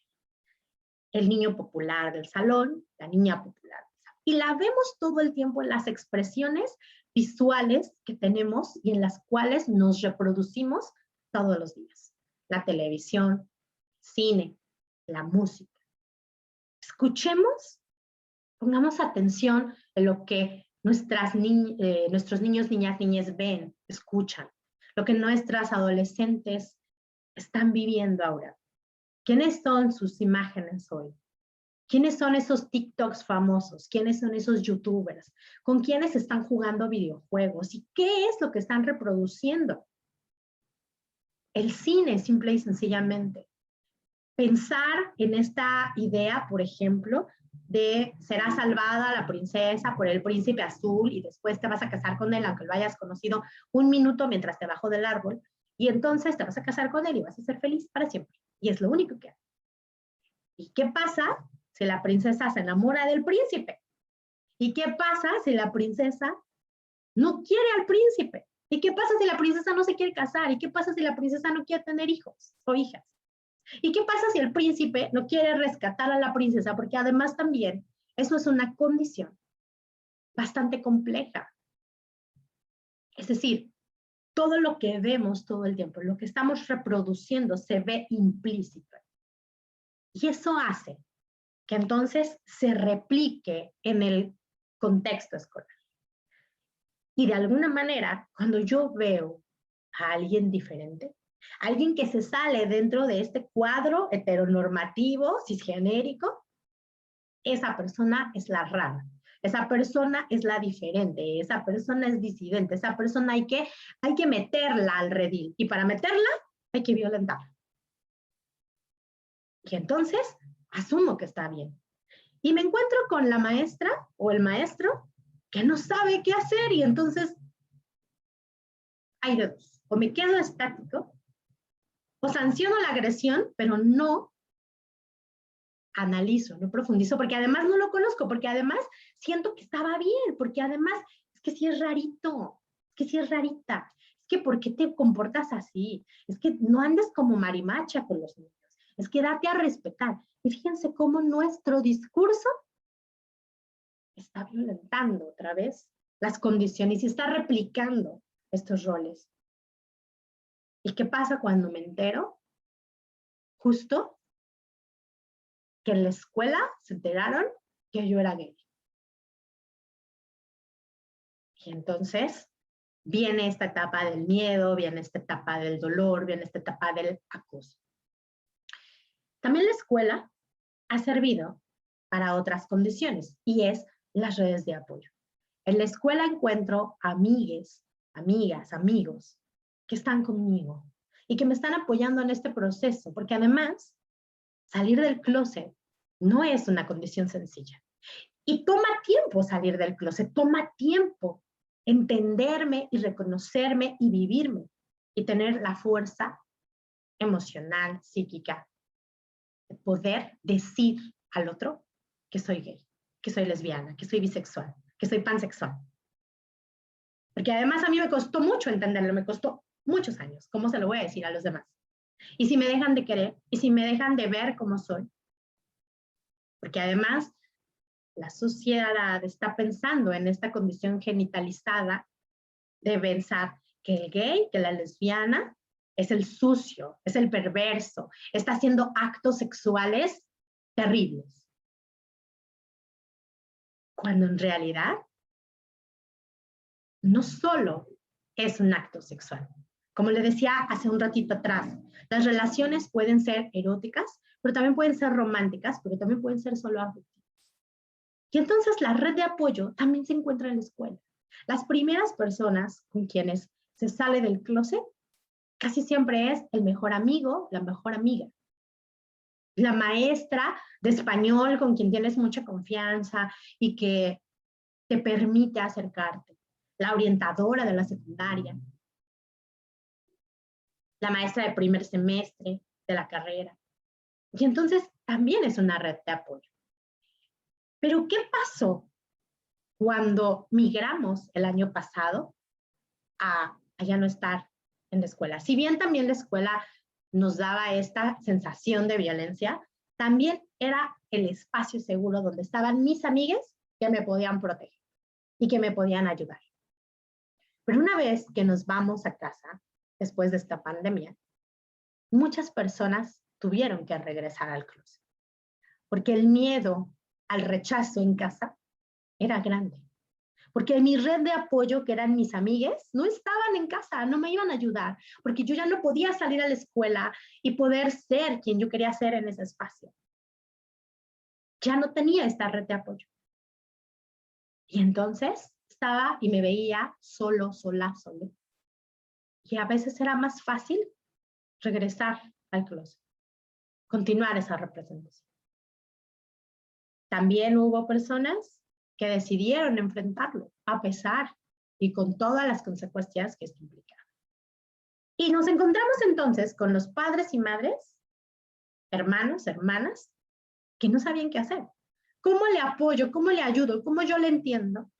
El niño popular del salón, la niña popular del salón. Y la vemos todo el tiempo en las expresiones visuales que tenemos y en las cuales nos reproducimos todos los días. La televisión, el cine, la música. Escuchemos, pongamos atención en lo que nuestros niños, niñas, niñas ven, escuchan, lo que nuestras adolescentes están viviendo ahora. ¿Quiénes son sus imágenes hoy? ¿Quiénes son esos TikToks famosos? ¿Quiénes son esos YouTubers? ¿Con quiénes están jugando videojuegos? ¿Y qué es lo que están reproduciendo? El cine, simple y sencillamente. Pensar en esta idea, por ejemplo, de será salvada la princesa por el príncipe azul y después te vas a casar con él, aunque lo hayas conocido un minuto mientras te bajó del árbol, y entonces te vas a casar con él y vas a ser feliz para siempre. Y es lo único que hace. ¿Y qué pasa si la princesa se enamora del príncipe? ¿Y qué pasa si la princesa no quiere al príncipe? ¿Y qué pasa si la princesa no se quiere casar? ¿Y qué pasa si la princesa no quiere tener hijos o hijas? ¿Y qué pasa si el príncipe no quiere rescatar a la princesa? Porque además también eso es una condición bastante compleja. Es decir, todo lo que vemos todo el tiempo, lo que estamos reproduciendo se ve implícito. Y eso hace que entonces se replique en el contexto escolar. Y de alguna manera, cuando yo veo a alguien diferente, alguien que se sale dentro de este cuadro heteronormativo, cisgenérico, esa persona es la rara, esa persona es la diferente, esa persona es disidente, esa persona hay que meterla al redil, y para meterla hay que violentarla. Y entonces asumo que está bien. Y me encuentro con la maestra o el maestro que no sabe qué hacer, y entonces hay de dos. O me quedo estático, o sanciono la agresión, pero no analizo, no profundizo, porque además no lo conozco, porque además siento que estaba bien, porque además es que sí es rarito, es que sí es rarita, es que ¿por qué te comportas así? Es que no andes como marimacha con los niños, es que date a respetar. Y fíjense cómo nuestro discurso está violentando otra vez las condiciones y está replicando estos roles. ¿Y qué pasa cuando me entero? Justo que en la escuela se enteraron que yo era gay. Y entonces viene esta etapa del miedo, viene esta etapa del dolor, viene esta etapa del acoso. También la escuela ha servido para otras condiciones y es las redes de apoyo. En la escuela encuentro amigues, amigas, amigos que están conmigo y que me están apoyando en este proceso, porque además salir del closet no es una condición sencilla. Y toma tiempo salir del closet, toma tiempo entenderme y reconocerme y vivirme y tener la fuerza emocional, psíquica, de poder decir al otro que soy gay, que soy lesbiana, que soy bisexual, que soy pansexual. Porque además a mí me costó mucho entenderlo, me costó muchos años. ¿Cómo se lo voy a decir a los demás? Y si me dejan de querer, y si me dejan de ver como soy. Porque además la sociedad está pensando en esta condición genitalizada de pensar que el gay, que la lesbiana, es el sucio, es el perverso, está haciendo actos sexuales terribles, cuando en realidad no solo es un acto sexual. Como le decía hace un ratito atrás, las relaciones pueden ser eróticas, pero también pueden ser románticas, pero también pueden ser solo afectivas. Y entonces la red de apoyo también se encuentra en la escuela. Las primeras personas con quienes se sale del closet casi siempre es el mejor amigo, la mejor amiga. La maestra de español con quien tienes mucha confianza y que te permite acercarte. La orientadora de la secundaria. La maestra de primer semestre de la carrera. Y entonces también es una red de apoyo. Pero ¿qué pasó cuando migramos el año pasado a ya no estar en la escuela? Si bien también la escuela nos daba esta sensación de violencia, también era el espacio seguro donde estaban mis amigas que me podían proteger y que me podían ayudar. Pero una vez que nos vamos a casa, después de esta pandemia, muchas personas tuvieron que regresar al closet, porque el miedo al rechazo en casa era grande. Porque mi red de apoyo, que eran mis amigues, no estaban en casa, no me iban a ayudar, porque yo ya no podía salir a la escuela y poder ser quien yo quería ser en ese espacio. Ya no tenía esta red de apoyo. Y entonces estaba y me veía solo. Y a veces era más fácil regresar al closet, continuar esa representación. También hubo personas que decidieron enfrentarlo, a pesar y con todas las consecuencias que esto implicaba. Y nos encontramos entonces con los padres y madres, hermanos, hermanas, que no sabían qué hacer. ¿Cómo le apoyo? ¿Cómo le ayudo? ¿Cómo yo le entiendo?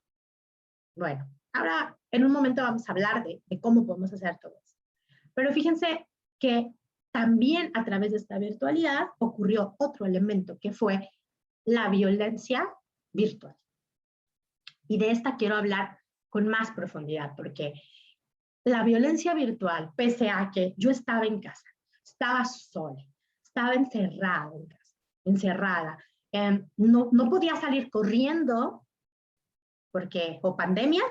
Bueno, ahora en un momento vamos a hablar de cómo podemos hacer todo eso. Pero fíjense que también a través de esta virtualidad ocurrió otro elemento que fue la violencia virtual. Y de esta quiero hablar con más profundidad, porque la violencia virtual, pese a que yo estaba en casa, estaba sola, estaba encerrada en casa, encerrada, no podía salir corriendo, porque, o pandemia,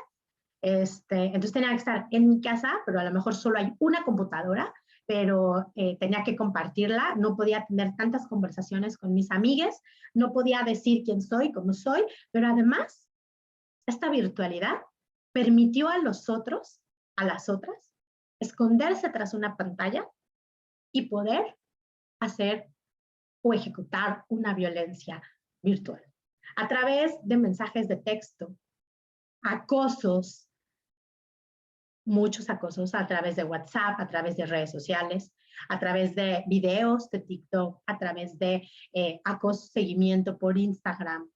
entonces tenía que estar en mi casa, pero a lo mejor solo hay una computadora, pero tenía que compartirla, no podía tener tantas conversaciones con mis amigas, no podía decir quién soy, cómo soy, pero además, esta virtualidad permitió a los otros, a las otras, esconderse tras una pantalla y poder hacer o ejecutar una violencia virtual a través de mensajes de texto, acosos, muchos acosos a través de WhatsApp, a través de redes sociales, a través de videos de TikTok, a través de acoso, seguimiento por Instagram,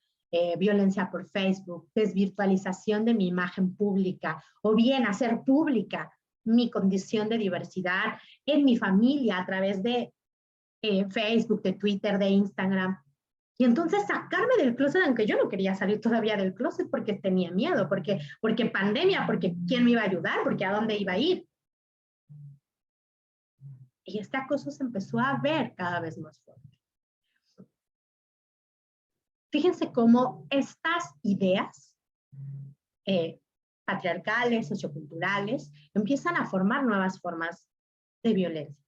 violencia por Facebook, desvirtualización de mi imagen pública, o bien hacer pública mi condición de diversidad en mi familia a través de Facebook, de Twitter, de Instagram. Y entonces sacarme del closet, aunque yo no quería salir todavía del closet porque tenía miedo, porque pandemia, porque quién me iba a ayudar, porque a dónde iba a ir. Y este acoso se empezó a ver cada vez más fuerte. Fíjense cómo estas ideas patriarcales, socioculturales, empiezan a formar nuevas formas de violencia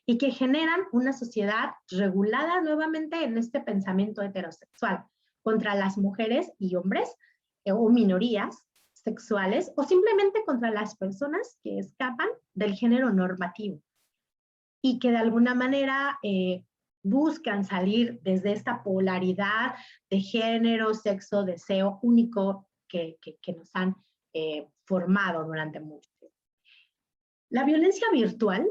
y que generan una sociedad regulada nuevamente en este pensamiento heterosexual contra las mujeres y hombres o minorías sexuales o simplemente contra las personas que escapan del género normativo y que de alguna manera buscan salir desde esta polaridad de género, sexo, deseo único que nos han formado durante mucho tiempo. La violencia virtual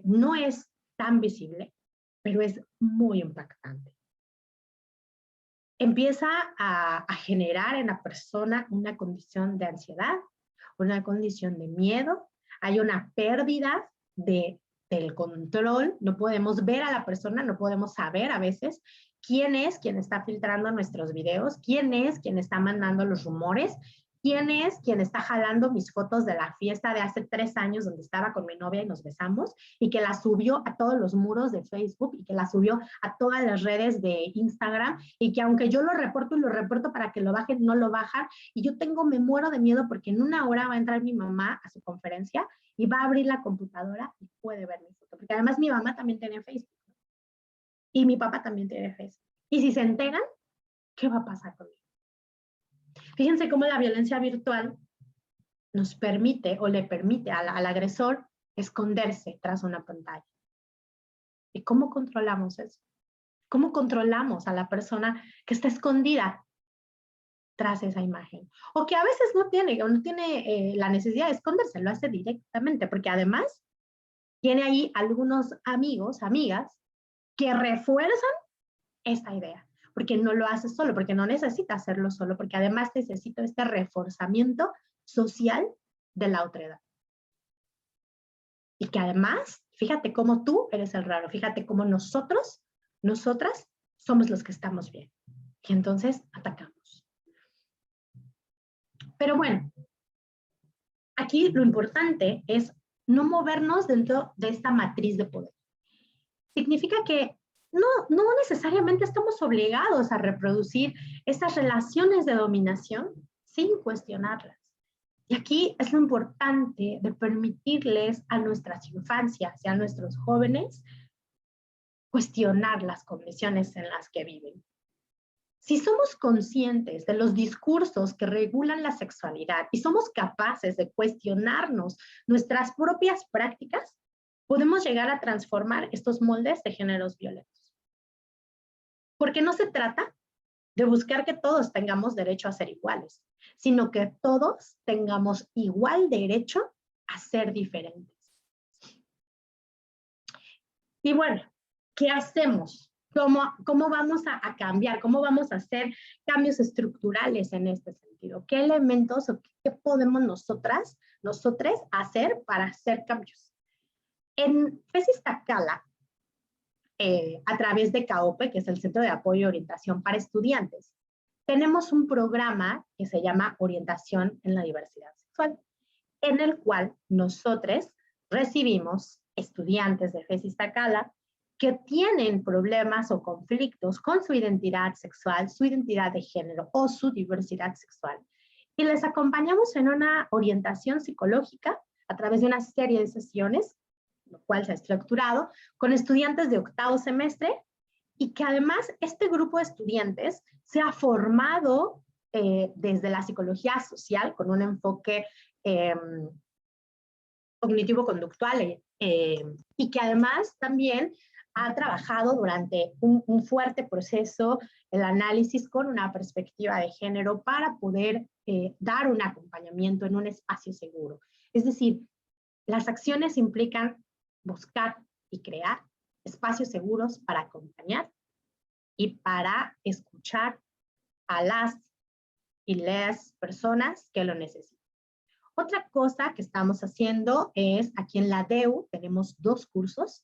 no es tan visible, pero es muy impactante. Empieza a generar en la persona una condición de ansiedad, una condición de miedo, hay una pérdida del control, no podemos ver a la persona, no podemos saber a veces quién es quien está filtrando nuestros videos, quién es quien está mandando los rumores, ¿Quién es quien está jalando mis fotos de la fiesta de hace 3 años donde estaba con mi novia y nos besamos y que la subió a todos los muros de Facebook y que la subió a todas las redes de Instagram y que aunque yo lo reporto y lo reporto para que lo bajen, no lo bajan y yo me muero de miedo porque en 1 hora va a entrar mi mamá a su conferencia y va a abrir la computadora y puede ver mi foto? Porque además mi mamá también tiene Facebook y mi papá también tiene Facebook. Y si se enteran, ¿qué va a pasar conmigo? Fíjense cómo la violencia virtual nos permite o le permite al agresor esconderse tras una pantalla. ¿Y cómo controlamos eso? ¿Cómo controlamos a la persona que está escondida tras esa imagen? O que a veces no tiene la necesidad de esconderse, lo hace directamente, porque además tiene ahí algunos amigos, amigas, que refuerzan esta idea, porque no lo hace solo, porque no necesita hacerlo solo, porque además necesita este reforzamiento social de la otredad. Y que además, fíjate cómo tú eres el raro, fíjate cómo nosotras somos los que estamos bien. Y entonces atacamos. Pero bueno, aquí lo importante es no movernos dentro de esta matriz de poder. Significa que no necesariamente estamos obligados a reproducir esas relaciones de dominación sin cuestionarlas. Y aquí es lo importante de permitirles a nuestras infancias y a nuestros jóvenes cuestionar las condiciones en las que viven. Si somos conscientes de los discursos que regulan la sexualidad y somos capaces de cuestionarnos nuestras propias prácticas, podemos llegar a transformar estos moldes de géneros violentos. Porque no se trata de buscar que todos tengamos derecho a ser iguales, sino que todos tengamos igual derecho a ser diferentes. Y bueno, ¿qué hacemos? ¿Cómo vamos a cambiar? ¿Cómo vamos a hacer cambios estructurales en este sentido? ¿Qué elementos o qué podemos nosotros hacer para hacer cambios? En FES Iztacala, a través de CAOPE, que es el Centro de Apoyo y Orientación para Estudiantes, tenemos un programa que se llama Orientación en la Diversidad Sexual, en el cual nosotros recibimos estudiantes de FES Iztacala que tienen problemas o conflictos con su identidad sexual, su identidad de género o su diversidad sexual. Y les acompañamos en una orientación psicológica a través de una serie de sesiones, lo cual se ha estructurado, con estudiantes de 8º semestre, y que además este grupo de estudiantes se ha formado desde la psicología social con un enfoque cognitivo-conductual y que además también ha trabajado durante un fuerte proceso el análisis con una perspectiva de género para poder dar un acompañamiento en un espacio seguro. Es decir, las acciones implican buscar y crear espacios seguros para acompañar y para escuchar a las y las personas que lo necesitan. Otra cosa que estamos haciendo es, aquí en la DEU tenemos 2 cursos.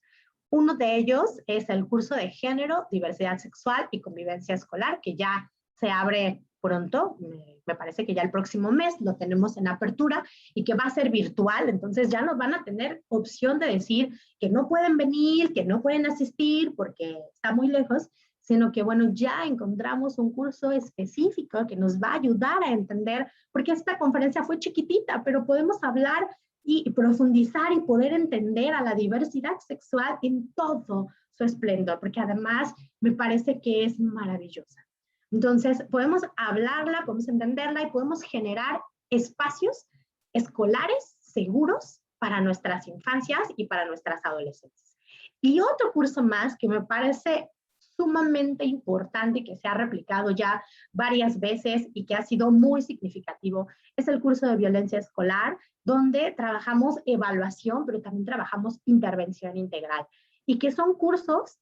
Uno de ellos es el curso de género, diversidad sexual y convivencia escolar, que ya se abre pronto, me parece que ya el próximo mes lo tenemos en apertura y que va a ser virtual, entonces ya nos van a tener opción de decir que no pueden venir, que no pueden asistir porque está muy lejos, sino que bueno, ya encontramos un curso específico que nos va a ayudar a entender, porque esta conferencia fue chiquitita, pero podemos hablar y profundizar y poder entender a la diversidad sexual en todo su esplendor, porque además me parece que es maravillosa. Entonces, podemos hablarla, podemos entenderla y podemos generar espacios escolares seguros para nuestras infancias y para nuestras adolescencias. Y otro curso más que me parece sumamente importante y que se ha replicado ya varias veces y que ha sido muy significativo es el curso de violencia escolar, donde trabajamos evaluación, pero también trabajamos intervención integral, y que son cursos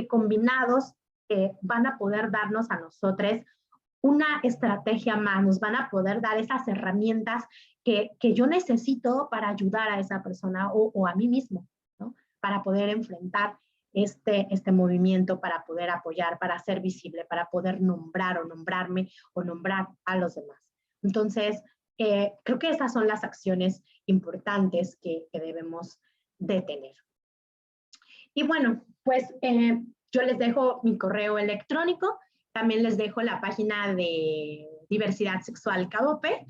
combinados que van a poder darnos a nosotros una estrategia más, nos van a poder dar esas herramientas que yo necesito para ayudar a esa persona o a mí mismo, ¿no? Para poder enfrentar este movimiento, para poder apoyar, para ser visible, para poder nombrar o nombrarme o nombrar a los demás. Entonces, creo que esas son las acciones importantes que debemos de tener. Y bueno, pues yo les dejo mi correo electrónico, también les dejo la página de Diversidad Sexual CAOPE,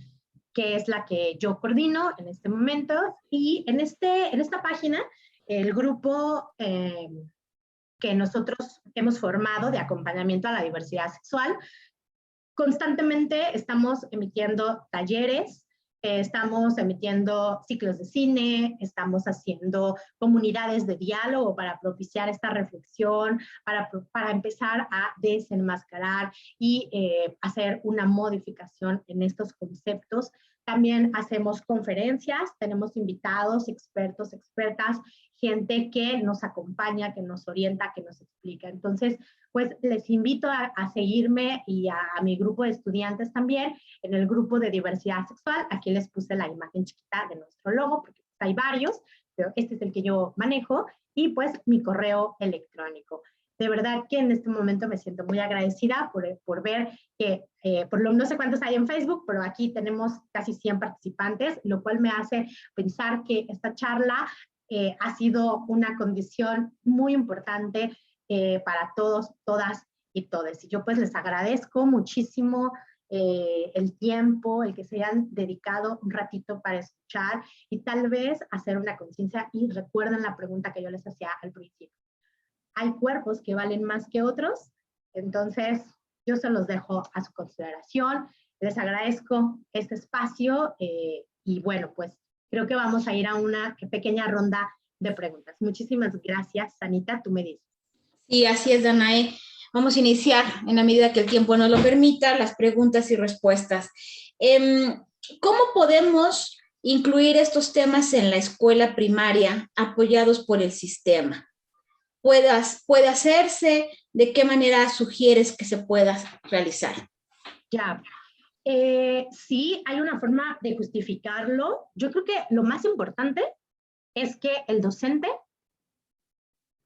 que es la que yo coordino en este momento, y en esta página, el grupo que nosotros hemos formado de acompañamiento a la diversidad sexual, constantemente estamos emitiendo talleres, estamos emitiendo ciclos de cine, estamos haciendo comunidades de diálogo para propiciar esta reflexión, para empezar a desenmascarar y hacer una modificación en estos conceptos. También hacemos conferencias, tenemos invitados, expertos, expertas, gente que nos acompaña, que nos orienta, que nos explica. Entonces, pues les invito a seguirme y a mi grupo de estudiantes también en el grupo de diversidad sexual. Aquí les puse la imagen chiquita de nuestro logo, porque hay varios, pero este es el que yo manejo, y pues mi correo electrónico. De verdad que en este momento me siento muy agradecida por ver que, no sé cuántos hay en Facebook, pero aquí tenemos casi 100 participantes, lo cual me hace pensar que esta charla ha sido una condición muy importante para todos, todas y todes. Y yo pues les agradezco muchísimo el tiempo, el que se hayan dedicado un ratito para escuchar y tal vez hacer una conciencia. Y recuerden la pregunta que yo les hacía al principio. Hay cuerpos que valen más que otros, entonces yo se los dejo a su consideración. Les agradezco este espacio y bueno, pues creo que vamos a ir a una pequeña ronda de preguntas. Muchísimas gracias, Anita, tú me dices. Sí, así es, Danae. Vamos a iniciar, en la medida que el tiempo nos lo permita, las preguntas y respuestas. ¿Cómo podemos incluir estos temas en la escuela primaria apoyados por el sistema? ¿Puede hacerse? ¿De qué manera sugieres que se pueda realizar? Ya, sí, hay una forma de justificarlo. Yo creo que lo más importante es que el docente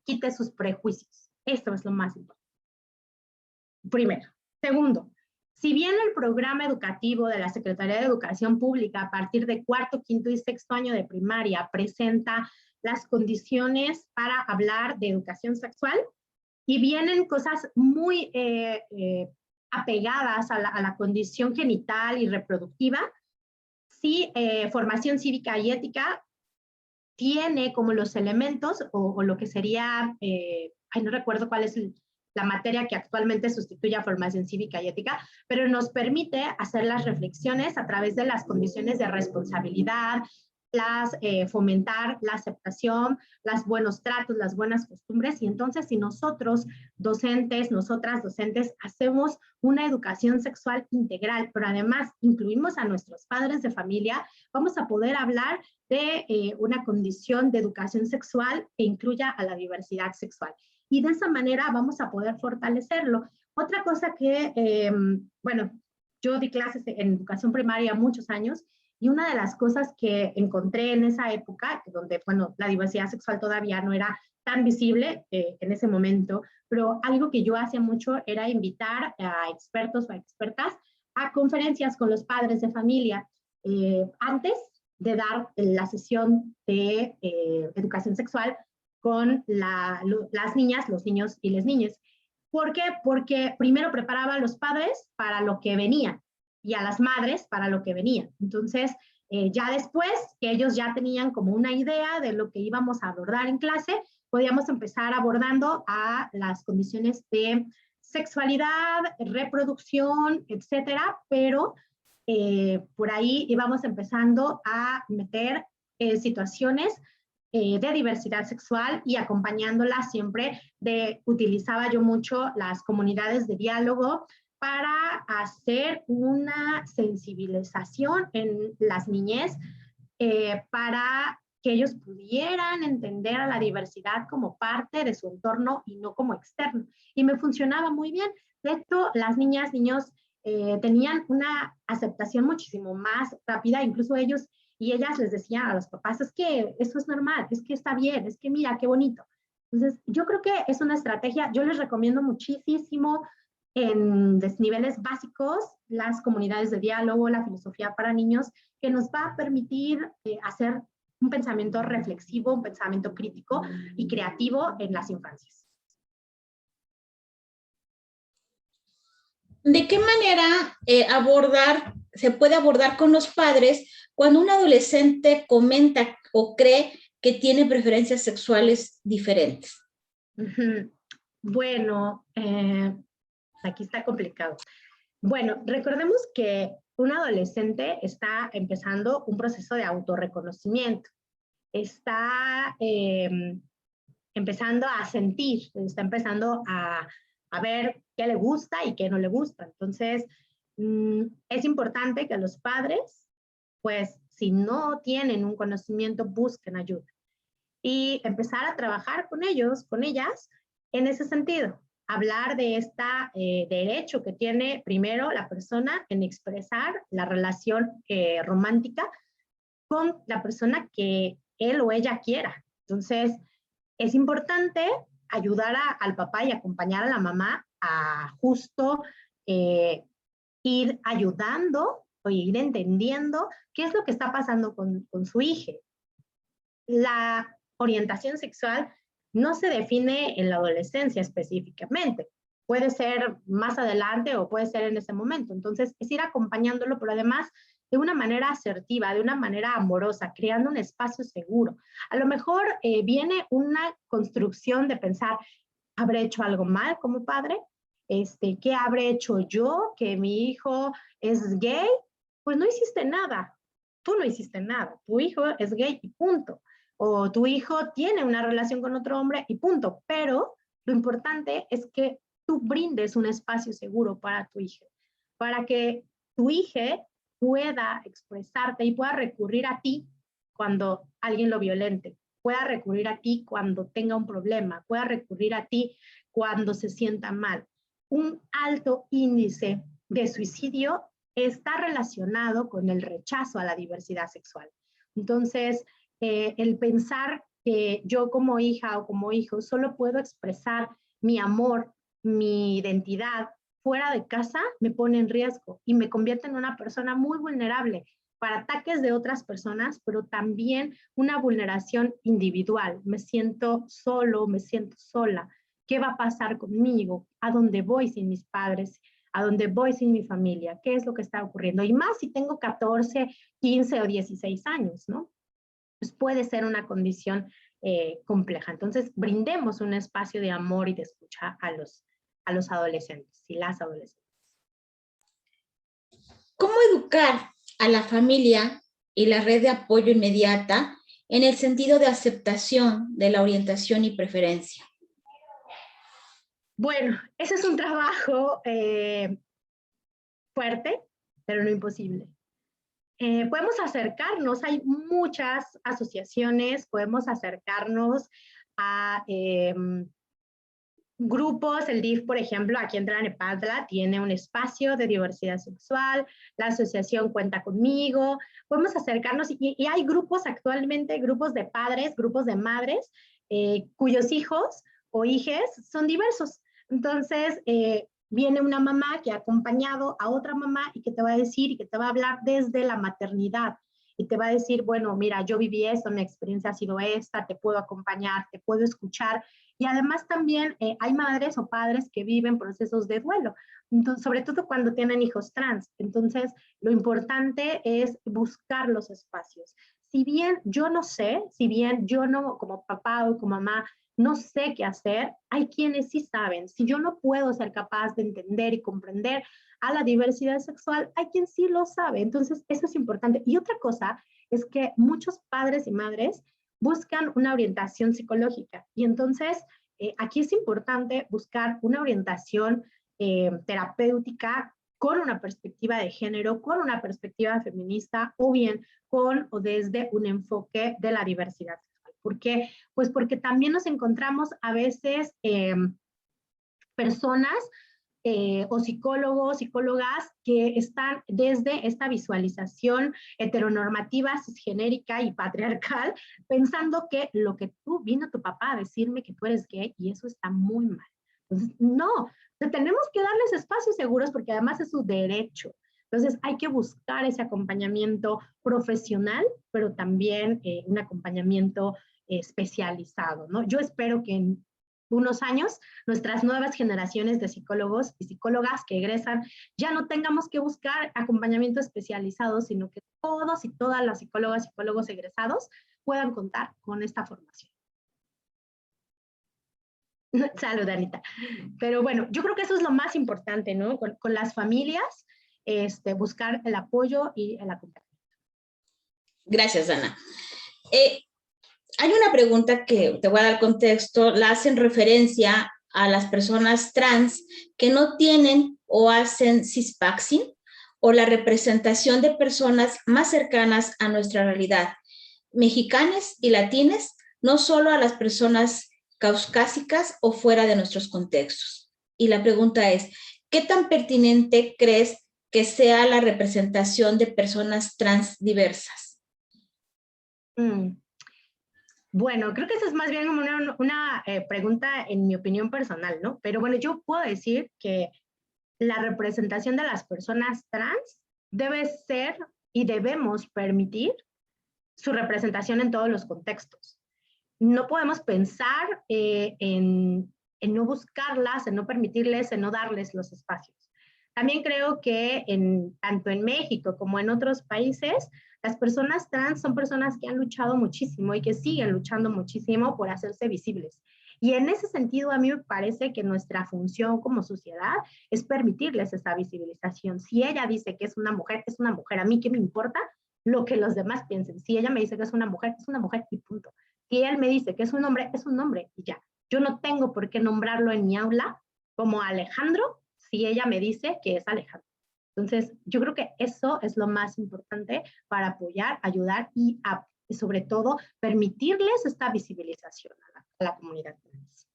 quite sus prejuicios. Esto es lo más importante. Primero. Segundo, si bien el programa educativo de la Secretaría de Educación Pública a partir de cuarto, quinto y sexto año de primaria presenta las condiciones para hablar de educación sexual y vienen cosas muy apegadas a la condición genital y reproductiva, sí, formación cívica y ética tiene como los elementos o lo que sería, no recuerdo cuál es la materia que actualmente sustituye a formación cívica y ética, pero nos permite hacer las reflexiones a través de las condiciones de responsabilidad, fomentar la aceptación, los buenos tratos, las buenas costumbres, y entonces si nosotros docentes, nosotras docentes, hacemos una educación sexual integral, pero además incluimos a nuestros padres de familia, vamos a poder hablar de una condición de educación sexual que incluya a la diversidad sexual. Y de esa manera vamos a poder fortalecerlo. Otra cosa que, bueno, yo di clases en educación primaria muchos años, y una de las cosas que encontré en esa época, donde, bueno, la diversidad sexual todavía no era tan visible en ese momento, pero algo que yo hacía mucho era invitar a expertos o a expertas a conferencias con los padres de familia antes de dar la sesión de educación sexual con las niñas, los niños y las niñas. ¿Por qué? Porque primero preparaba a los padres para lo que venía y a las madres para lo que venía. Entonces, ya después que ellos ya tenían como una idea de lo que íbamos a abordar en clase, podíamos empezar abordando a las condiciones de sexualidad, reproducción, etcétera, pero por ahí íbamos empezando a meter situaciones de diversidad sexual y acompañándola siempre utilizaba yo mucho las comunidades de diálogo para hacer una sensibilización en las niñez para que ellos pudieran entender a la diversidad como parte de su entorno y no como externo. Y me funcionaba muy bien. De hecho, las niñas, niños tenían una aceptación muchísimo más rápida, incluso ellos y ellas les decían a los papás, es que eso es normal, es que está bien, es que mira, qué bonito. Entonces, yo creo que es una estrategia, yo les recomiendo muchísimo en niveles básicos las comunidades de diálogo, la filosofía para niños, que nos va a permitir hacer un pensamiento reflexivo, un pensamiento crítico y creativo en las infancias. ¿De qué manera se puede abordar con los padres cuando un adolescente comenta o cree que tiene preferencias sexuales diferentes? Bueno, aquí está complicado. Bueno, recordemos que un adolescente está empezando un proceso de autorreconocimiento. Está empezando a sentir, está empezando a ver qué le gusta y qué no le gusta. Entonces, es importante que los padres, pues, si no tienen un conocimiento, busquen ayuda y empezar a trabajar con ellos, con ellas, en ese sentido. Hablar de este derecho que tiene primero la persona en expresar la relación romántica con la persona que él o ella quiera. Entonces, es importante ayudar al papá y acompañar a la mamá a justo ir ayudando o ir entendiendo qué es lo que está pasando con su hija. La orientación sexual no se define en la adolescencia específicamente. Puede ser más adelante o puede ser en ese momento. Entonces, es ir acompañándolo, pero además de una manera asertiva, de una manera amorosa, creando un espacio seguro. A lo mejor viene una construcción de pensar, ¿habré hecho algo mal como padre? ¿Qué habré hecho yo? ¿Que mi hijo es gay? Pues no hiciste nada. Tú no hiciste nada. Tu hijo es gay y punto. O tu hijo tiene una relación con otro hombre y punto. Pero lo importante es que tú brindes un espacio seguro para tu hija, para que tu hija pueda expresarte y pueda recurrir a ti cuando alguien lo violente, pueda recurrir a ti cuando tenga un problema, pueda recurrir a ti cuando se sienta mal. Un alto índice de suicidio está relacionado con el rechazo a la diversidad sexual. Entonces, el pensar que yo como hija o como hijo solo puedo expresar mi amor, mi identidad fuera de casa, me pone en riesgo y me convierte en una persona muy vulnerable para ataques de otras personas, pero también una vulneración individual. Me siento solo, me siento sola. ¿Qué va a pasar conmigo? ¿A dónde voy sin mis padres? ¿A dónde voy sin mi familia? ¿Qué es lo que está ocurriendo? Y más si tengo 14, 15 o 16 años, ¿no? Pues puede ser una condición compleja. Entonces, brindemos un espacio de amor y de escucha a los adolescentes y las adolescentes. ¿Cómo educar a la familia y la red de apoyo inmediata en el sentido de aceptación de la orientación y preferencia? Bueno, ese es un trabajo fuerte, pero no imposible. Podemos acercarnos, hay muchas asociaciones, podemos acercarnos a grupos, el DIF, por ejemplo, aquí en Tlalnepantla tiene un espacio de diversidad sexual, la asociación Cuenta Conmigo, podemos acercarnos y hay grupos actualmente, grupos de padres, grupos de madres, cuyos hijos o hijes son diversos. Entonces, viene una mamá que ha acompañado a otra mamá y que te va a decir y que te va a hablar desde la maternidad y te va a decir, bueno, mira, yo viví esto, mi experiencia ha sido esta, te puedo acompañar, te puedo escuchar. Y además también hay madres o padres que viven procesos de duelo, entonces, sobre todo cuando tienen hijos trans. Entonces, lo importante es buscar los espacios. Si bien yo no sé, si bien yo no, como papá o como mamá, no sé qué hacer, hay quienes sí saben. Si yo no puedo ser capaz de entender y comprender a la diversidad sexual, hay quien sí lo sabe. Entonces, eso es importante. Y otra cosa es que muchos padres y madres buscan una orientación psicológica. Y entonces, aquí es importante buscar una orientación terapéutica con una perspectiva de género, con una perspectiva feminista o bien con o desde un enfoque de la diversidad sexual. ¿Por qué? Pues porque también nos encontramos a veces personas o psicólogos, psicólogas que están desde esta visualización heteronormativa, cisgenérica y patriarcal, pensando que lo que tú vino tu papá a decirme que tú eres gay y eso está muy mal. Entonces, no, o sea, tenemos que darles espacios seguros porque además es su derecho. Entonces, hay que buscar ese acompañamiento profesional, pero también un acompañamiento especializado, ¿no? Yo espero que en unos años nuestras nuevas generaciones de psicólogos y psicólogas que egresan ya no tengamos que buscar acompañamiento especializado, sino que todos y todas las psicólogas y psicólogos egresados puedan contar con esta formación. Salud, Anita. Pero bueno, yo creo que eso es lo más importante, ¿no? Con las familias, buscar el apoyo y el acompañamiento. Gracias, Ana. Hay una pregunta que te voy a dar contexto, la hacen referencia a las personas trans que no tienen o hacen cispaxing o la representación de personas más cercanas a nuestra realidad, mexicanas y latinas, no solo a las personas caucásicas o fuera de nuestros contextos. Y la pregunta es, ¿qué tan pertinente crees que sea la representación de personas trans diversas? Bueno, creo que esa es más bien como una pregunta en mi opinión personal, ¿no? Pero bueno, yo puedo decir que la representación de las personas trans debe ser y debemos permitir su representación en todos los contextos. No podemos pensar en no buscarlas, en no permitirles, en no darles los espacios. También creo que tanto en México como en otros países, las personas trans son personas que han luchado muchísimo y que siguen luchando muchísimo por hacerse visibles. Y en ese sentido, a mí me parece que nuestra función como sociedad es permitirles esa visibilización. Si ella dice que es una mujer, es una mujer. A mí, ¿qué me importa lo que los demás piensen? Si ella me dice que es una mujer y punto. Si él me dice que es un hombre y ya. Yo no tengo por qué nombrarlo en mi aula como Alejandro si ella me dice que es Alejandro. Entonces, yo creo que eso es lo más importante para apoyar, ayudar y sobre todo permitirles esta visibilización a la comunidad trans.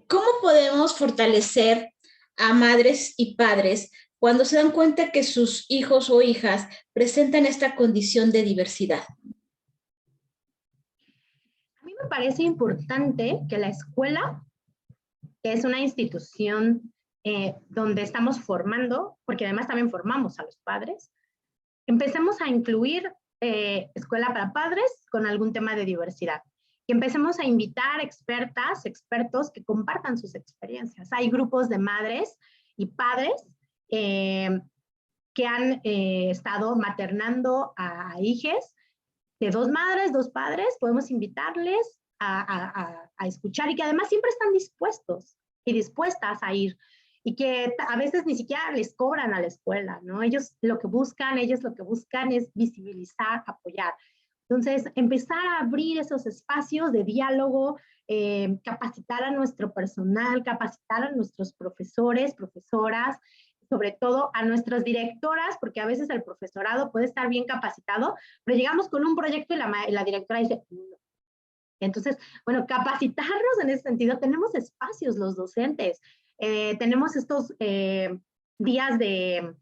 ¿Cómo podemos fortalecer a madres y padres cuando se dan cuenta que sus hijos o hijas presentan esta condición de diversidad? A mí me parece importante que la escuela, que es una institución donde estamos formando, porque además también formamos a los padres, empecemos a incluir escuela para padres con algún tema de diversidad. Y empecemos a invitar expertas, expertos que compartan sus experiencias. Hay grupos de madres y padres que han estado maternando a hijes de 2 madres, 2 padres. Podemos invitarles a escuchar y que además siempre están dispuestos y dispuestas a ir y que a veces ni siquiera les cobran a la escuela, ¿no? Ellos lo que buscan es visibilizar, apoyar. Entonces, empezar a abrir esos espacios de diálogo, capacitar a nuestro personal, capacitar a nuestros profesores, profesoras, sobre todo a nuestras directoras, porque a veces el profesorado puede estar bien capacitado, pero llegamos con un proyecto y la directora dice, no. Entonces, bueno, capacitarnos en ese sentido. Tenemos espacios los docentes, tenemos estos días de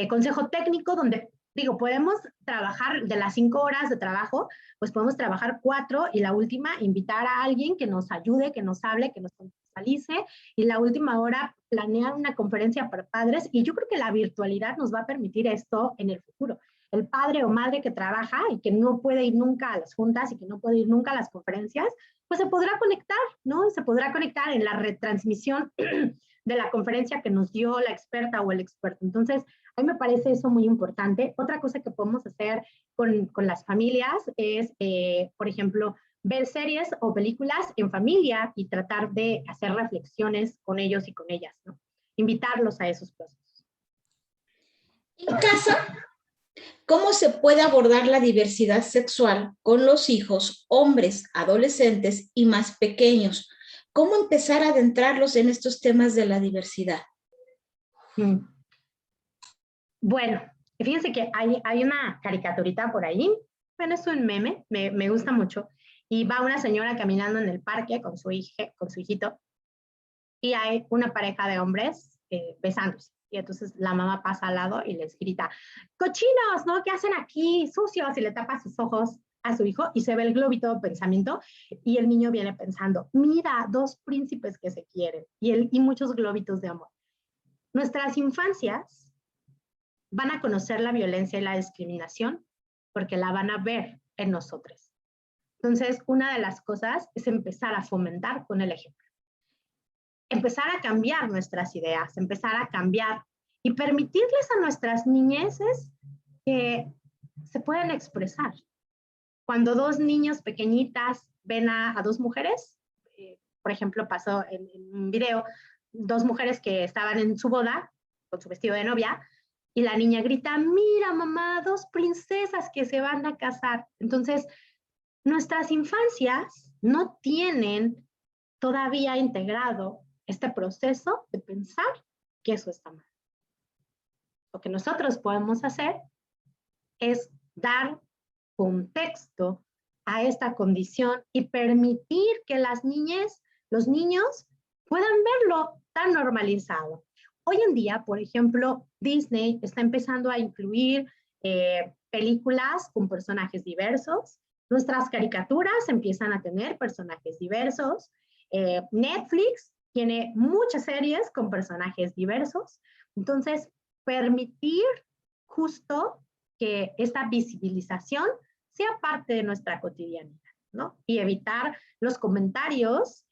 consejo técnico donde, digo, podemos trabajar de las 5 horas de trabajo, pues podemos trabajar 4 y la última invitar a alguien que nos ayude, que nos hable, que nos contextualice y la última hora planear una conferencia para padres y yo creo que la virtualidad nos va a permitir esto en el futuro. El padre o madre que trabaja y que no puede ir nunca a las juntas y que no puede ir nunca a las conferencias, pues se podrá conectar, ¿no? Se podrá conectar en la retransmisión de la conferencia que nos dio la experta o el experto. Entonces, a mí me parece eso muy importante. Otra cosa que podemos hacer con las familias es, por ejemplo, ver series o películas en familia y tratar de hacer reflexiones con ellos y con ellas, ¿no? Invitarlos a esos procesos. En casa, ¿cómo se puede abordar la diversidad sexual con los hijos, hombres, adolescentes y más pequeños? ¿Cómo empezar a adentrarlos en estos temas de la diversidad? Bueno, fíjense que hay una caricaturita por ahí, bueno, es un meme, me gusta mucho, y va una señora caminando en el parque con su hijito, y hay una pareja de hombres besándose. Y entonces la mamá pasa al lado y les grita, cochinos, ¿no? ¿Qué hacen aquí? Sucios, y le tapa sus ojos a su hijo y se ve el globito de pensamiento y el niño viene pensando, mira, dos príncipes que se quieren y muchos globitos de amor. Nuestras infancias van a conocer la violencia y la discriminación porque la van a ver en nosotros. Entonces, una de las cosas es empezar a fomentar con el ejemplo. Empezar a cambiar nuestras ideas, empezar a cambiar y permitirles a nuestras niñeces que se puedan expresar. Cuando dos niños pequeñitas ven a dos mujeres, por ejemplo, pasó en un video, dos mujeres que estaban en su boda con su vestido de novia, y la niña grita, mira mamá, dos princesas que se van a casar. Entonces, nuestras infancias no tienen todavía integrado este proceso de pensar que eso está mal. Lo que nosotros podemos hacer es dar contexto a esta condición y permitir que las niñas, los niños puedan verlo tan normalizado. Hoy en día, por ejemplo, Disney está empezando a incluir películas con personajes diversos. Nuestras caricaturas empiezan a tener personajes diversos. Netflix tiene muchas series con personajes diversos. Entonces, permitir justo que esta visibilización sea parte de nuestra cotidianidad, ¿no? Y evitar los comentarios,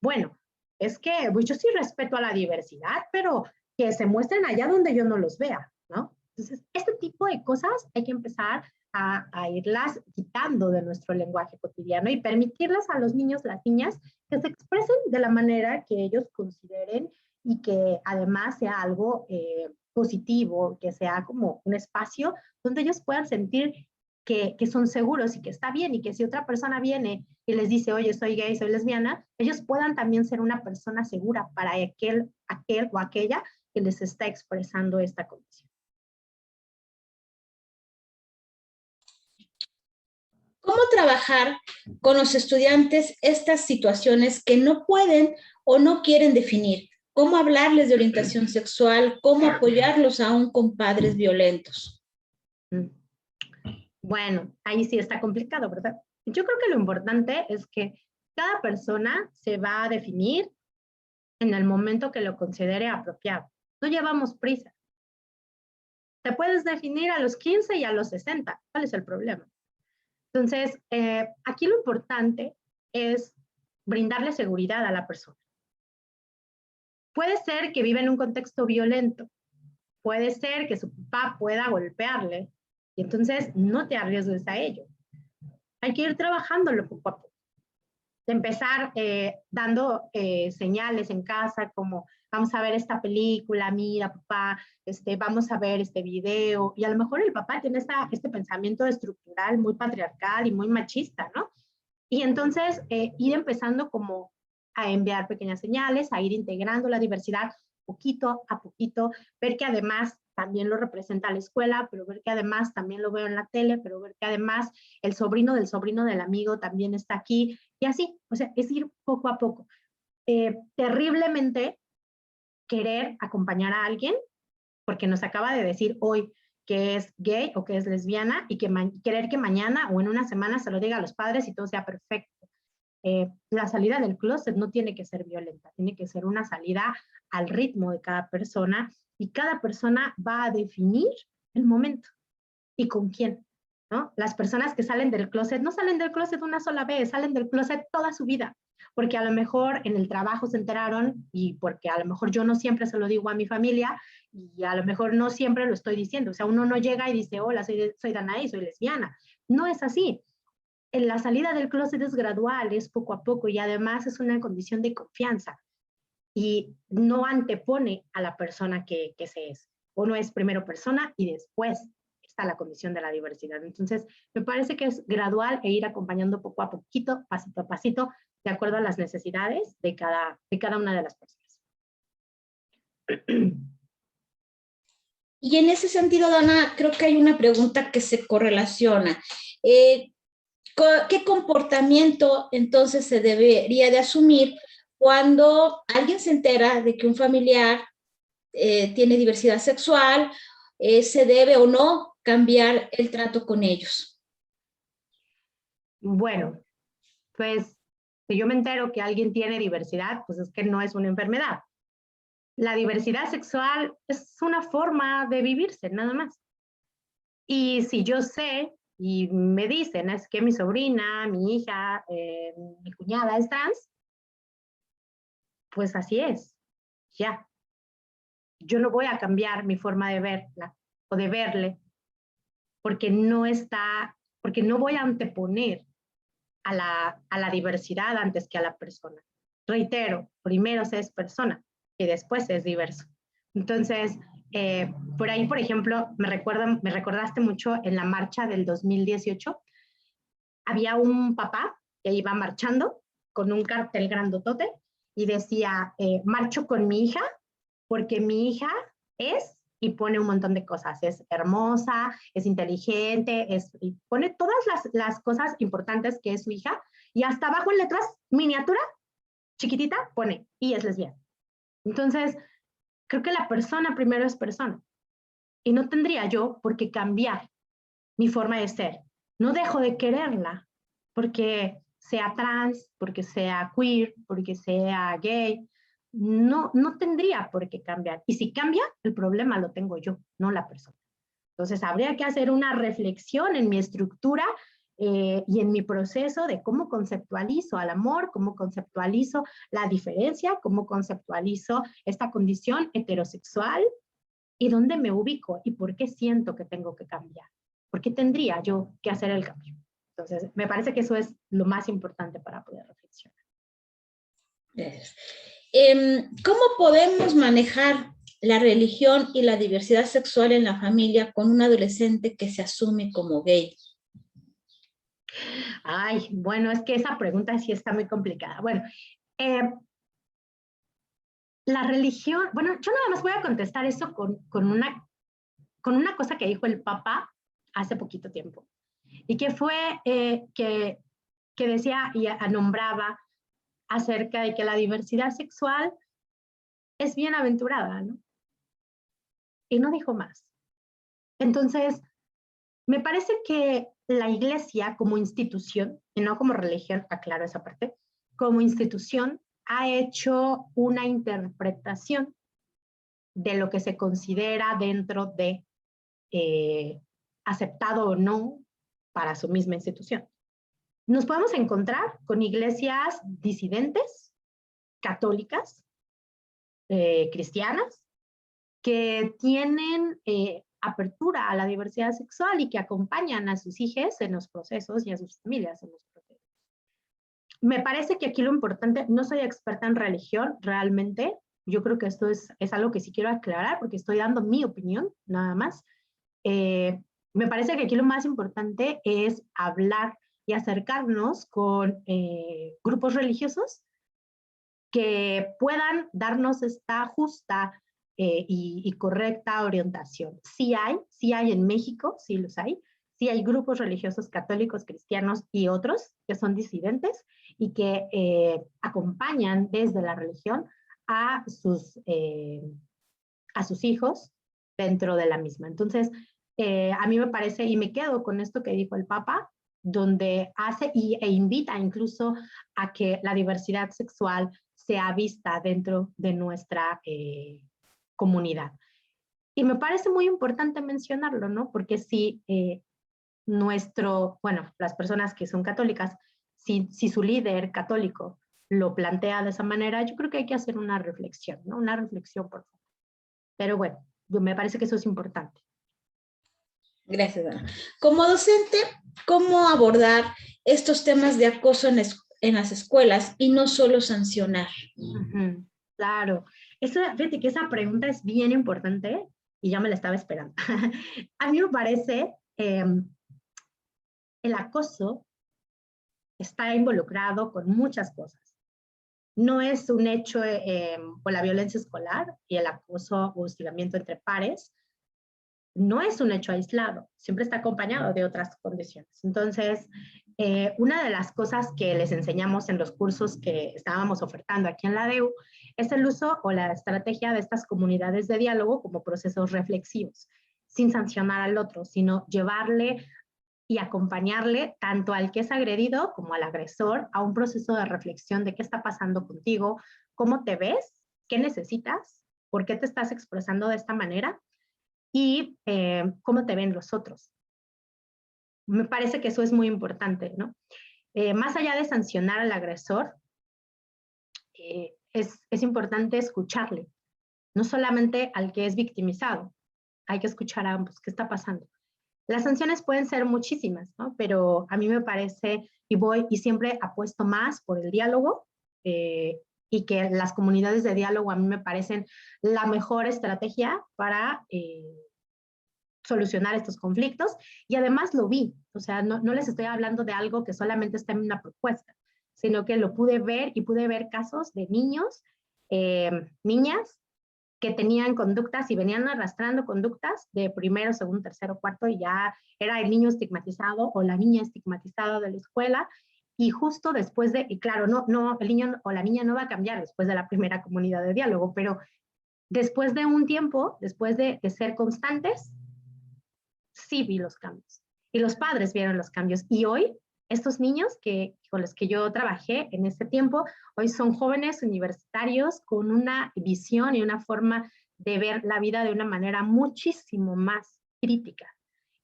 bueno, es que pues, yo sí respeto a la diversidad, pero que se muestren allá donde yo no los vea, ¿no? Entonces, este tipo de cosas hay que empezar a irlas quitando de nuestro lenguaje cotidiano y permitirles a los niños, las niñas, que se expresen de la manera que ellos consideren y que además sea algo positivo, que sea como un espacio donde ellos puedan sentir que son seguros y que está bien y que si otra persona viene y les dice, oye, soy gay, soy lesbiana, ellos puedan también ser una persona segura para aquel o aquella que les está expresando esta condición. ¿Cómo trabajar con los estudiantes estas situaciones que no pueden o no quieren definir? ¿Cómo hablarles de orientación sexual? ¿Cómo apoyarlos aún con padres violentos? Bueno, ahí sí está complicado, ¿verdad? Yo creo que lo importante es que cada persona se va a definir en el momento que lo considere apropiado. No llevamos prisa. Te puedes definir a los 15 y a los 60. ¿Cuál es el problema? Entonces, aquí lo importante es brindarle seguridad a la persona. Puede ser que viva en un contexto violento. Puede ser que su papá pueda golpearle y entonces no te arriesgues a ello. Hay que ir trabajándolo poco a poco. De empezar dando señales en casa como vamos a ver esta película, mira papá, vamos a ver este video, y a lo mejor el papá tiene este pensamiento estructural muy patriarcal y muy machista, ¿no? Y entonces ir empezando como a enviar pequeñas señales, a ir integrando la diversidad poquito a poquito, ver que además también lo representa la escuela, pero ver que además también lo veo en la tele, pero ver que además el sobrino del amigo también está aquí, y así, o sea, es ir poco a poco. Terriblemente querer acompañar a alguien, porque nos acaba de decir hoy que es gay o que es lesbiana, y que querer que mañana o en una semana se lo diga a los padres y todo sea perfecto. La salida del closet no tiene que ser violenta, tiene que ser una salida al ritmo de cada persona, y cada persona va a definir el momento y con quién, ¿no? Las personas que salen del closet no salen del closet una sola vez, salen del closet toda su vida, porque a lo mejor en el trabajo se enteraron y porque a lo mejor yo no siempre se lo digo a mi familia y a lo mejor no siempre lo estoy diciendo. O sea, uno no llega y dice, hola, soy Danae, soy lesbiana. No es así. En la salida del closet es gradual, es poco a poco y además es una condición de confianza y no antepone a la persona que se es. Uno es primero persona y después está la condición de la diversidad. Entonces, me parece que es gradual e ir acompañando poco a poquito, pasito a pasito, de acuerdo a las necesidades de cada una de las personas. Y en ese sentido, Dana, creo que hay una pregunta que se correlaciona. ¿Qué comportamiento entonces se debería de asumir cuando alguien se entera de que un familiar tiene diversidad sexual? ¿Se debe o no cambiar el trato con ellos? Bueno, pues si yo me entero que alguien tiene diversidad, pues es que no es una enfermedad. La diversidad sexual es una forma de vivirse, nada más. Y si yo sé y me dicen, es que mi sobrina, mi hija, mi cuñada es trans, pues así es, ya. Yo no voy a cambiar mi forma de verla o de verle porque no voy a anteponer a la diversidad antes que a la persona. Reitero, primero se es persona y después se es diverso. Entonces, por ahí, por ejemplo, me recordaste mucho en la marcha del 2018, había un papá que iba marchando con un cartel grandotote y decía, marcho con mi hija porque mi hija es, y pone un montón de cosas, es hermosa, es inteligente, y pone todas las cosas importantes que es su hija, y hasta abajo en letras miniatura, chiquitita, pone, y es lesbiana. Entonces, creo que la persona primero es persona, y no tendría yo por qué cambiar mi forma de ser. No dejo de quererla, porque sea trans, porque sea queer, porque sea gay, no tendría por qué cambiar. Y si cambia, el problema lo tengo yo, no la persona. Entonces, habría que hacer una reflexión en mi estructura y en mi proceso de cómo conceptualizo al amor, cómo conceptualizo la diferencia, cómo conceptualizo esta condición heterosexual y dónde me ubico y por qué siento que tengo que cambiar. ¿Por qué tendría yo que hacer el cambio? Entonces, me parece que eso es lo más importante para poder reflexionar. ¿Cómo podemos manejar la religión y la diversidad sexual en la familia con un adolescente que se asume como gay? Ay, bueno, es que esa pregunta sí está muy complicada. Bueno, la religión, bueno, yo nada más voy a contestar eso con una cosa que dijo el Papa hace poquito tiempo, y que fue que decía y nombraba acerca de que la diversidad sexual es bienaventurada, ¿no? Y no dijo más. Entonces, me parece que la iglesia como institución, y no como religión, aclaro esa parte, como institución ha hecho una interpretación de lo que se considera dentro de aceptado o no para su misma institución. Nos podemos encontrar con iglesias disidentes, católicas, cristianas, que tienen apertura a la diversidad sexual y que acompañan a sus hijos en los procesos y a sus familias en los procesos. Me parece que aquí lo importante, no soy experta en religión realmente, yo creo que esto es algo que sí quiero aclarar porque estoy dando mi opinión, nada más. Me parece que aquí lo más importante es hablar y acercarnos con grupos religiosos que puedan darnos esta justa y correcta orientación. Sí hay en México, sí los hay, sí hay grupos religiosos católicos, cristianos y otros que son disidentes y que acompañan desde la religión a sus hijos dentro de la misma. Entonces, a mí me parece, y me quedo con esto que dijo el Papa, donde hace e invita incluso a que la diversidad sexual sea vista dentro de nuestra comunidad. Y me parece muy importante mencionarlo, ¿no? Porque si las personas que son católicas, si su líder católico lo plantea de esa manera, yo creo que hay que hacer una reflexión, ¿no? Una reflexión, por favor. Pero bueno, me parece que eso es importante. Gracias, Ana. Como docente, ¿cómo abordar estos temas de acoso en las escuelas y no solo sancionar? Claro. Fíjate que esa pregunta es bien importante y ya me la estaba esperando. A mí me parece el acoso está involucrado con muchas cosas. No es un hecho por la violencia escolar y el acoso o hostigamiento entre pares, no es un hecho aislado, siempre está acompañado de otras condiciones. Entonces, una de las cosas que les enseñamos en los cursos que estábamos ofertando aquí en la DEU es el uso o la estrategia de estas comunidades de diálogo como procesos reflexivos, sin sancionar al otro, sino llevarle y acompañarle tanto al que es agredido como al agresor a un proceso de reflexión de qué está pasando contigo, cómo te ves, qué necesitas, por qué te estás expresando de esta manera y cómo te ven los otros. Me parece que eso es muy importante, ¿no? Más allá de sancionar al agresor, es importante escucharle, no solamente al que es victimizado, hay que escuchar a ambos, qué está pasando. Las sanciones pueden ser muchísimas, ¿no? Pero a mí me parece, y siempre apuesto más por el diálogo, y que las comunidades de diálogo a mí me parecen la mejor estrategia para solucionar estos conflictos, y además lo vi, o sea, no les estoy hablando de algo que solamente está en una propuesta, sino que lo pude ver y pude ver casos de niños, niñas, que tenían conductas y venían arrastrando conductas de primero, segundo, tercero, cuarto, y ya era el niño estigmatizado o la niña estigmatizada de la escuela, y justo después de, y claro, el niño o la niña no va a cambiar después de la primera comunidad de diálogo, pero después de un tiempo, después de ser constantes, sí vi los cambios. Y los padres vieron los cambios. Y hoy, estos niños con los que yo trabajé en ese tiempo, hoy son jóvenes universitarios con una visión y una forma de ver la vida de una manera muchísimo más crítica.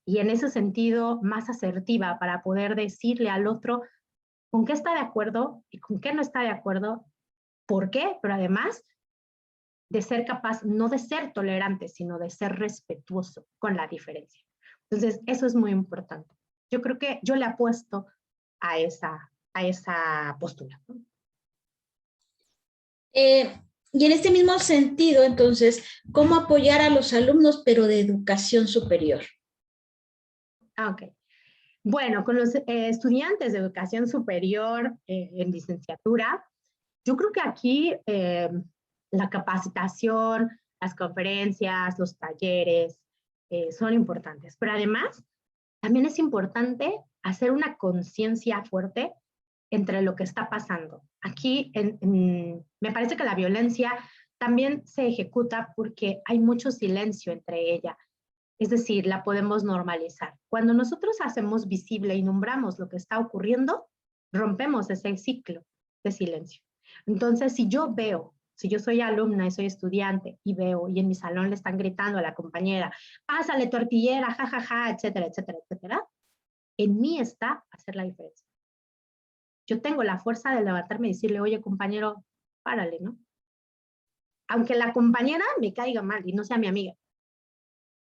Y en ese sentido, más asertiva para poder decirle al otro con qué está de acuerdo y con qué no está de acuerdo, por qué, pero además de ser capaz, no de ser tolerante, sino de ser respetuoso con la diferencia. Entonces, eso es muy importante. Yo creo que yo le apuesto a esa postura. Y en este mismo sentido, entonces, ¿cómo apoyar a los alumnos, pero de educación superior? Ok. Bueno, con los estudiantes de educación superior en licenciatura, yo creo que aquí la capacitación, las conferencias, los talleres son importantes, pero además también es importante hacer una conciencia fuerte entre lo que está pasando. Aquí me parece que la violencia también se ejecuta porque hay mucho silencio entre ella. Es decir, la podemos normalizar. Cuando nosotros hacemos visible y nombramos lo que está ocurriendo, rompemos ese ciclo de silencio. Entonces, si yo soy alumna y soy estudiante y veo y en mi salón le están gritando a la compañera, pásale tortillera, jajaja, ja, ja, etcétera, etcétera, etcétera, en mí está hacer la diferencia. Yo tengo la fuerza de levantarme y decirle, oye, compañero, párale, ¿no? Aunque la compañera me caiga mal y no sea mi amiga.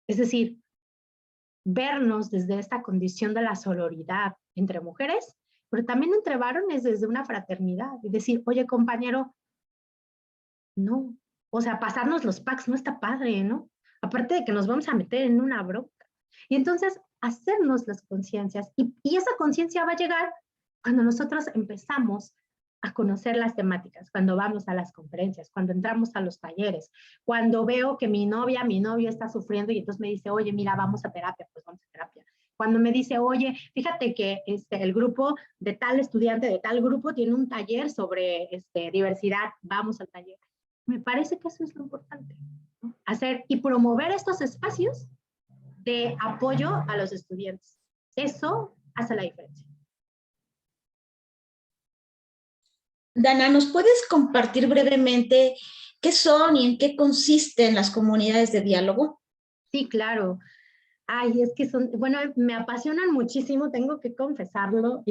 Es decir, vernos desde esta condición de la sororidad entre mujeres, pero también entre varones desde una fraternidad. Y decir, oye, compañero, no. O sea, pasarnos los packs no está padre, ¿no? Aparte de que nos vamos a meter en una bronca. Y entonces, hacernos las conciencias. Y esa conciencia va a llegar cuando nosotros empezamos a conocer las temáticas, cuando vamos a las conferencias, cuando entramos a los talleres, cuando veo que mi novio está sufriendo y entonces me dice, oye, mira, vamos a terapia, pues vamos a terapia. Cuando me dice, oye, fíjate que el grupo de tal estudiante de tal grupo tiene un taller sobre diversidad, vamos al taller. Me parece que eso es lo importante, ¿no? Hacer y promover estos espacios de apoyo a los estudiantes. Eso hace la diferencia. Dana, ¿nos puedes compartir brevemente qué son y en qué consisten las comunidades de diálogo? Sí, claro. Ay, es que bueno, me apasionan muchísimo, tengo que confesarlo.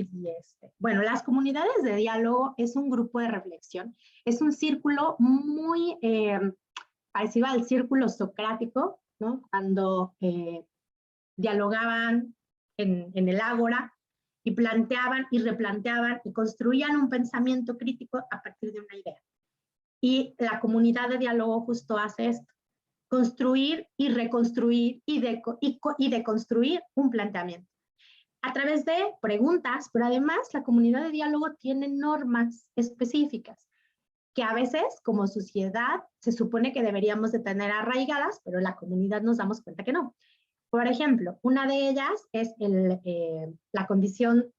Bueno, las comunidades de diálogo es un grupo de reflexión, es un círculo muy parecido al círculo socrático, ¿no? Cuando dialogaban en el ágora y planteaban y replanteaban y construían un pensamiento crítico a partir de una idea. Y la comunidad de diálogo justo hace esto, construir y reconstruir y deconstruir un planteamiento a través de preguntas, pero además la comunidad de diálogo tiene normas específicas que a veces como sociedad se supone que deberíamos de tener arraigadas, pero la comunidad nos damos cuenta que no. Por ejemplo, una de ellas es la condición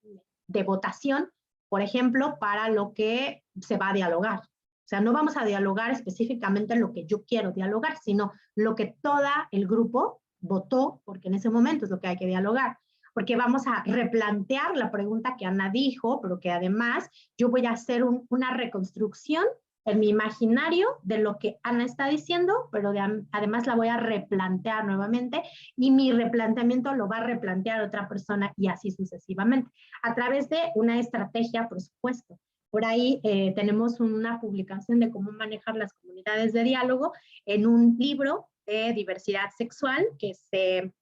de votación, por ejemplo, para lo que se va a dialogar. O sea, no vamos a dialogar específicamente en lo que yo quiero dialogar, sino lo que todo el grupo votó, porque en ese momento es lo que hay que dialogar. porque vamos a replantear la pregunta que Ana dijo, pero que además yo voy a hacer una reconstrucción en mi imaginario de lo que Ana está diciendo, pero además la voy a replantear nuevamente y mi replanteamiento lo va a replantear otra persona y así sucesivamente, a través de una estrategia, por supuesto. Por ahí tenemos una publicación de cómo manejar las comunidades de diálogo en un libro de diversidad sexual que se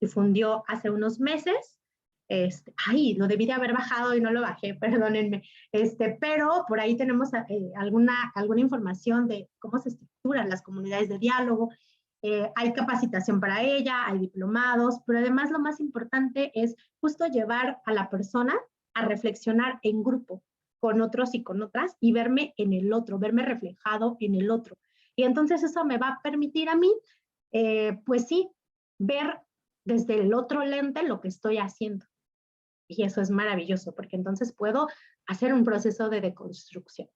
difundió hace unos meses. Lo debí de haber bajado y no lo bajé, perdónenme. Pero por ahí tenemos alguna información de cómo se estructuran las comunidades de diálogo. Hay capacitación para ella, hay diplomados, pero además lo más importante es justo llevar a la persona a reflexionar en grupo con otros y con otras y verme en el otro, verme reflejado en el otro. Y entonces eso me va a permitir a mí, pues sí, ver desde el otro lente lo que estoy haciendo. Y eso es maravilloso, porque entonces puedo hacer un proceso de deconstrucción.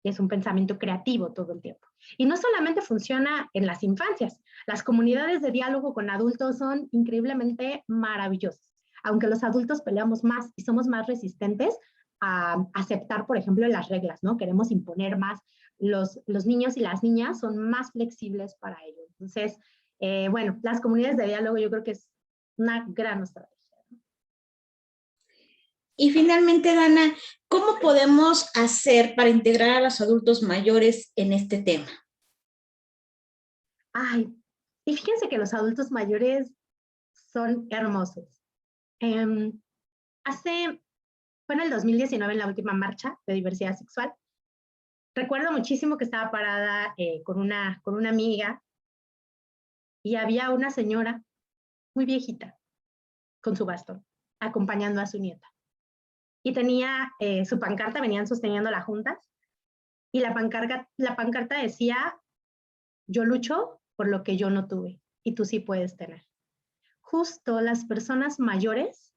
Y es un pensamiento creativo todo el tiempo. Y no solamente funciona en las infancias. Las comunidades de diálogo con adultos son increíblemente maravillosas. Aunque los adultos peleamos más y somos más resistentes a aceptar, por ejemplo, las reglas, ¿no? Queremos imponer más. Los niños y las niñas son más flexibles para ello. Entonces, bueno, las comunidades de diálogo yo creo que es una gran estrategia. Y finalmente, Dana, ¿cómo podemos hacer para integrar a los adultos mayores en este tema? Ay, y fíjense que los adultos mayores son hermosos. Fue en el 2019 en la última marcha de diversidad sexual. Recuerdo muchísimo que estaba parada con una amiga y había una señora muy viejita con su bastón acompañando a su nieta. Y tenía su pancarta, venían sosteniéndola juntas, y la pancarta decía: yo lucho por lo que yo no tuve y tú sí puedes tener. Justo las personas mayores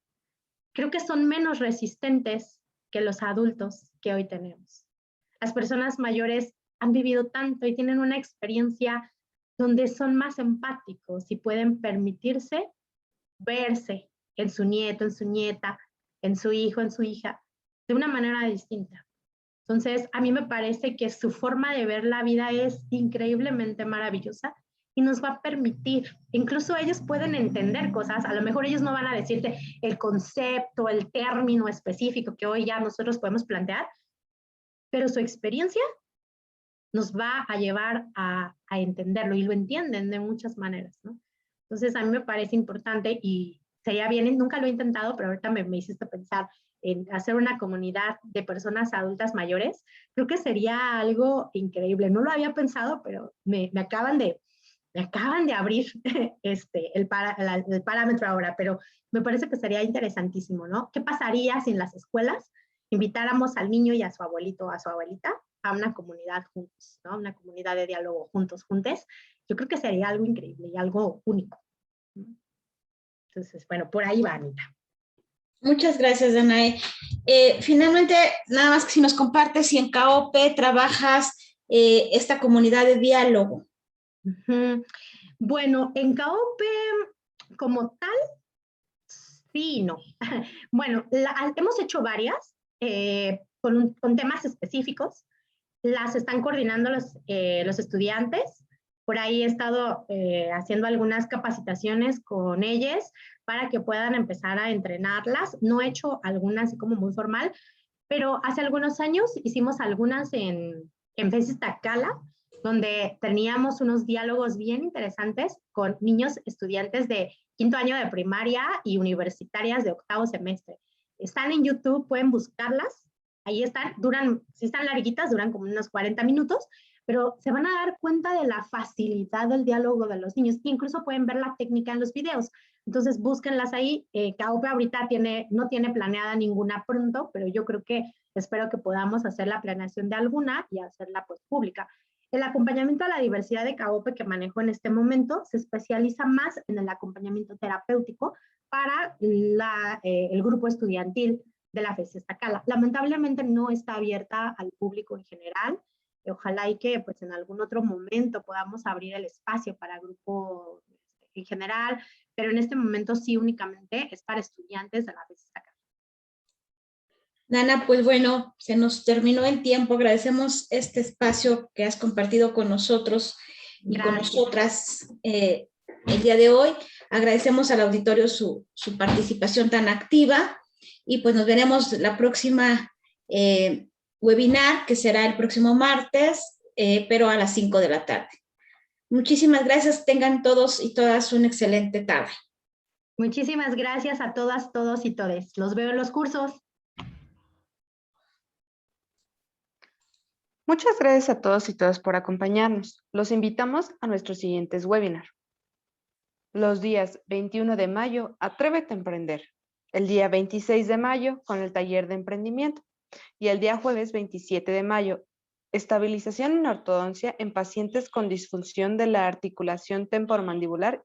creo que son menos resistentes que los adultos que hoy tenemos. Las personas mayores han vivido tanto y tienen una experiencia donde son más empáticos y pueden permitirse verse en su nieto, en su nieta, en su hijo, en su hija, de una manera distinta. Entonces, a mí me parece que su forma de ver la vida es increíblemente maravillosa y nos va a permitir, incluso ellos pueden entender cosas, a lo mejor ellos no van a decirte el concepto, el término específico que hoy ya nosotros podemos plantear, pero su experiencia nos va a llevar a entenderlo y lo entienden de muchas maneras, ¿no? Entonces, a mí me parece importante y sería bien, nunca lo he intentado, pero ahorita me hiciste pensar en hacer una comunidad de personas adultas mayores. Creo que sería algo increíble. No lo había pensado, pero me acaban de abrir el parámetro ahora, pero me parece que sería interesantísimo, ¿no? ¿Qué pasaría si en las escuelas invitáramos al niño y a su abuelito o a su abuelita a una comunidad juntos, ¿no? Una comunidad de diálogo juntos, juntes? Yo creo que sería algo increíble y algo único. Entonces, bueno, por ahí va, Anita. Muchas gracias, Danae. Finalmente, nada más que si nos compartes si en CAOPE trabajas esta comunidad de diálogo. Bueno, en CAOPE como tal, sí, no. Bueno, hemos hecho varias con temas específicos. Las están coordinando los estudiantes. Por ahí he estado haciendo algunas capacitaciones con ellos para que puedan empezar a entrenarlas. No he hecho algunas así como muy formal, pero hace algunos años hicimos algunas en FES Iztacala, donde teníamos unos diálogos bien interesantes con niños estudiantes de quinto año de primaria y universitarias de octavo semestre. Están en YouTube, pueden buscarlas. Ahí están, si están larguitas, duran como unos 40 minutos, pero se van a dar cuenta de la facilidad del diálogo de los niños. Incluso pueden ver la técnica en los videos. Entonces, búsquenlas ahí. CAOPE ahorita no tiene planeada ninguna pronto, pero yo creo que espero que podamos hacer la planeación de alguna y hacerla pues pública. El acompañamiento a la diversidad de CAOPE que manejo en este momento se especializa más en el acompañamiento terapéutico para el grupo estudiantil de la FES Iztacala. Lamentablemente no está abierta al público en general. Ojalá y que pues en algún otro momento podamos abrir el espacio para grupo en general, pero en este momento sí únicamente es para estudiantes de la revista. Dana, pues bueno, se nos terminó el tiempo. Agradecemos este espacio que has compartido con nosotros y con nosotras el día de hoy. Agradecemos al auditorio su participación tan activa y pues nos veremos la próxima webinar, que será el próximo martes, pero a las 5 de la tarde. Muchísimas gracias. Tengan todos y todas una excelente tarde. Muchísimas gracias a todas, todos y todes. Los veo en los cursos. Muchas gracias a todos y todas por acompañarnos. Los invitamos a nuestros siguientes webinars. Los días 21 de mayo, Atrévete a Emprender. El día 26 de mayo, con el taller de emprendimiento. Y el día jueves 27 de mayo, estabilización en ortodoncia en pacientes con disfunción de la articulación temporomandibular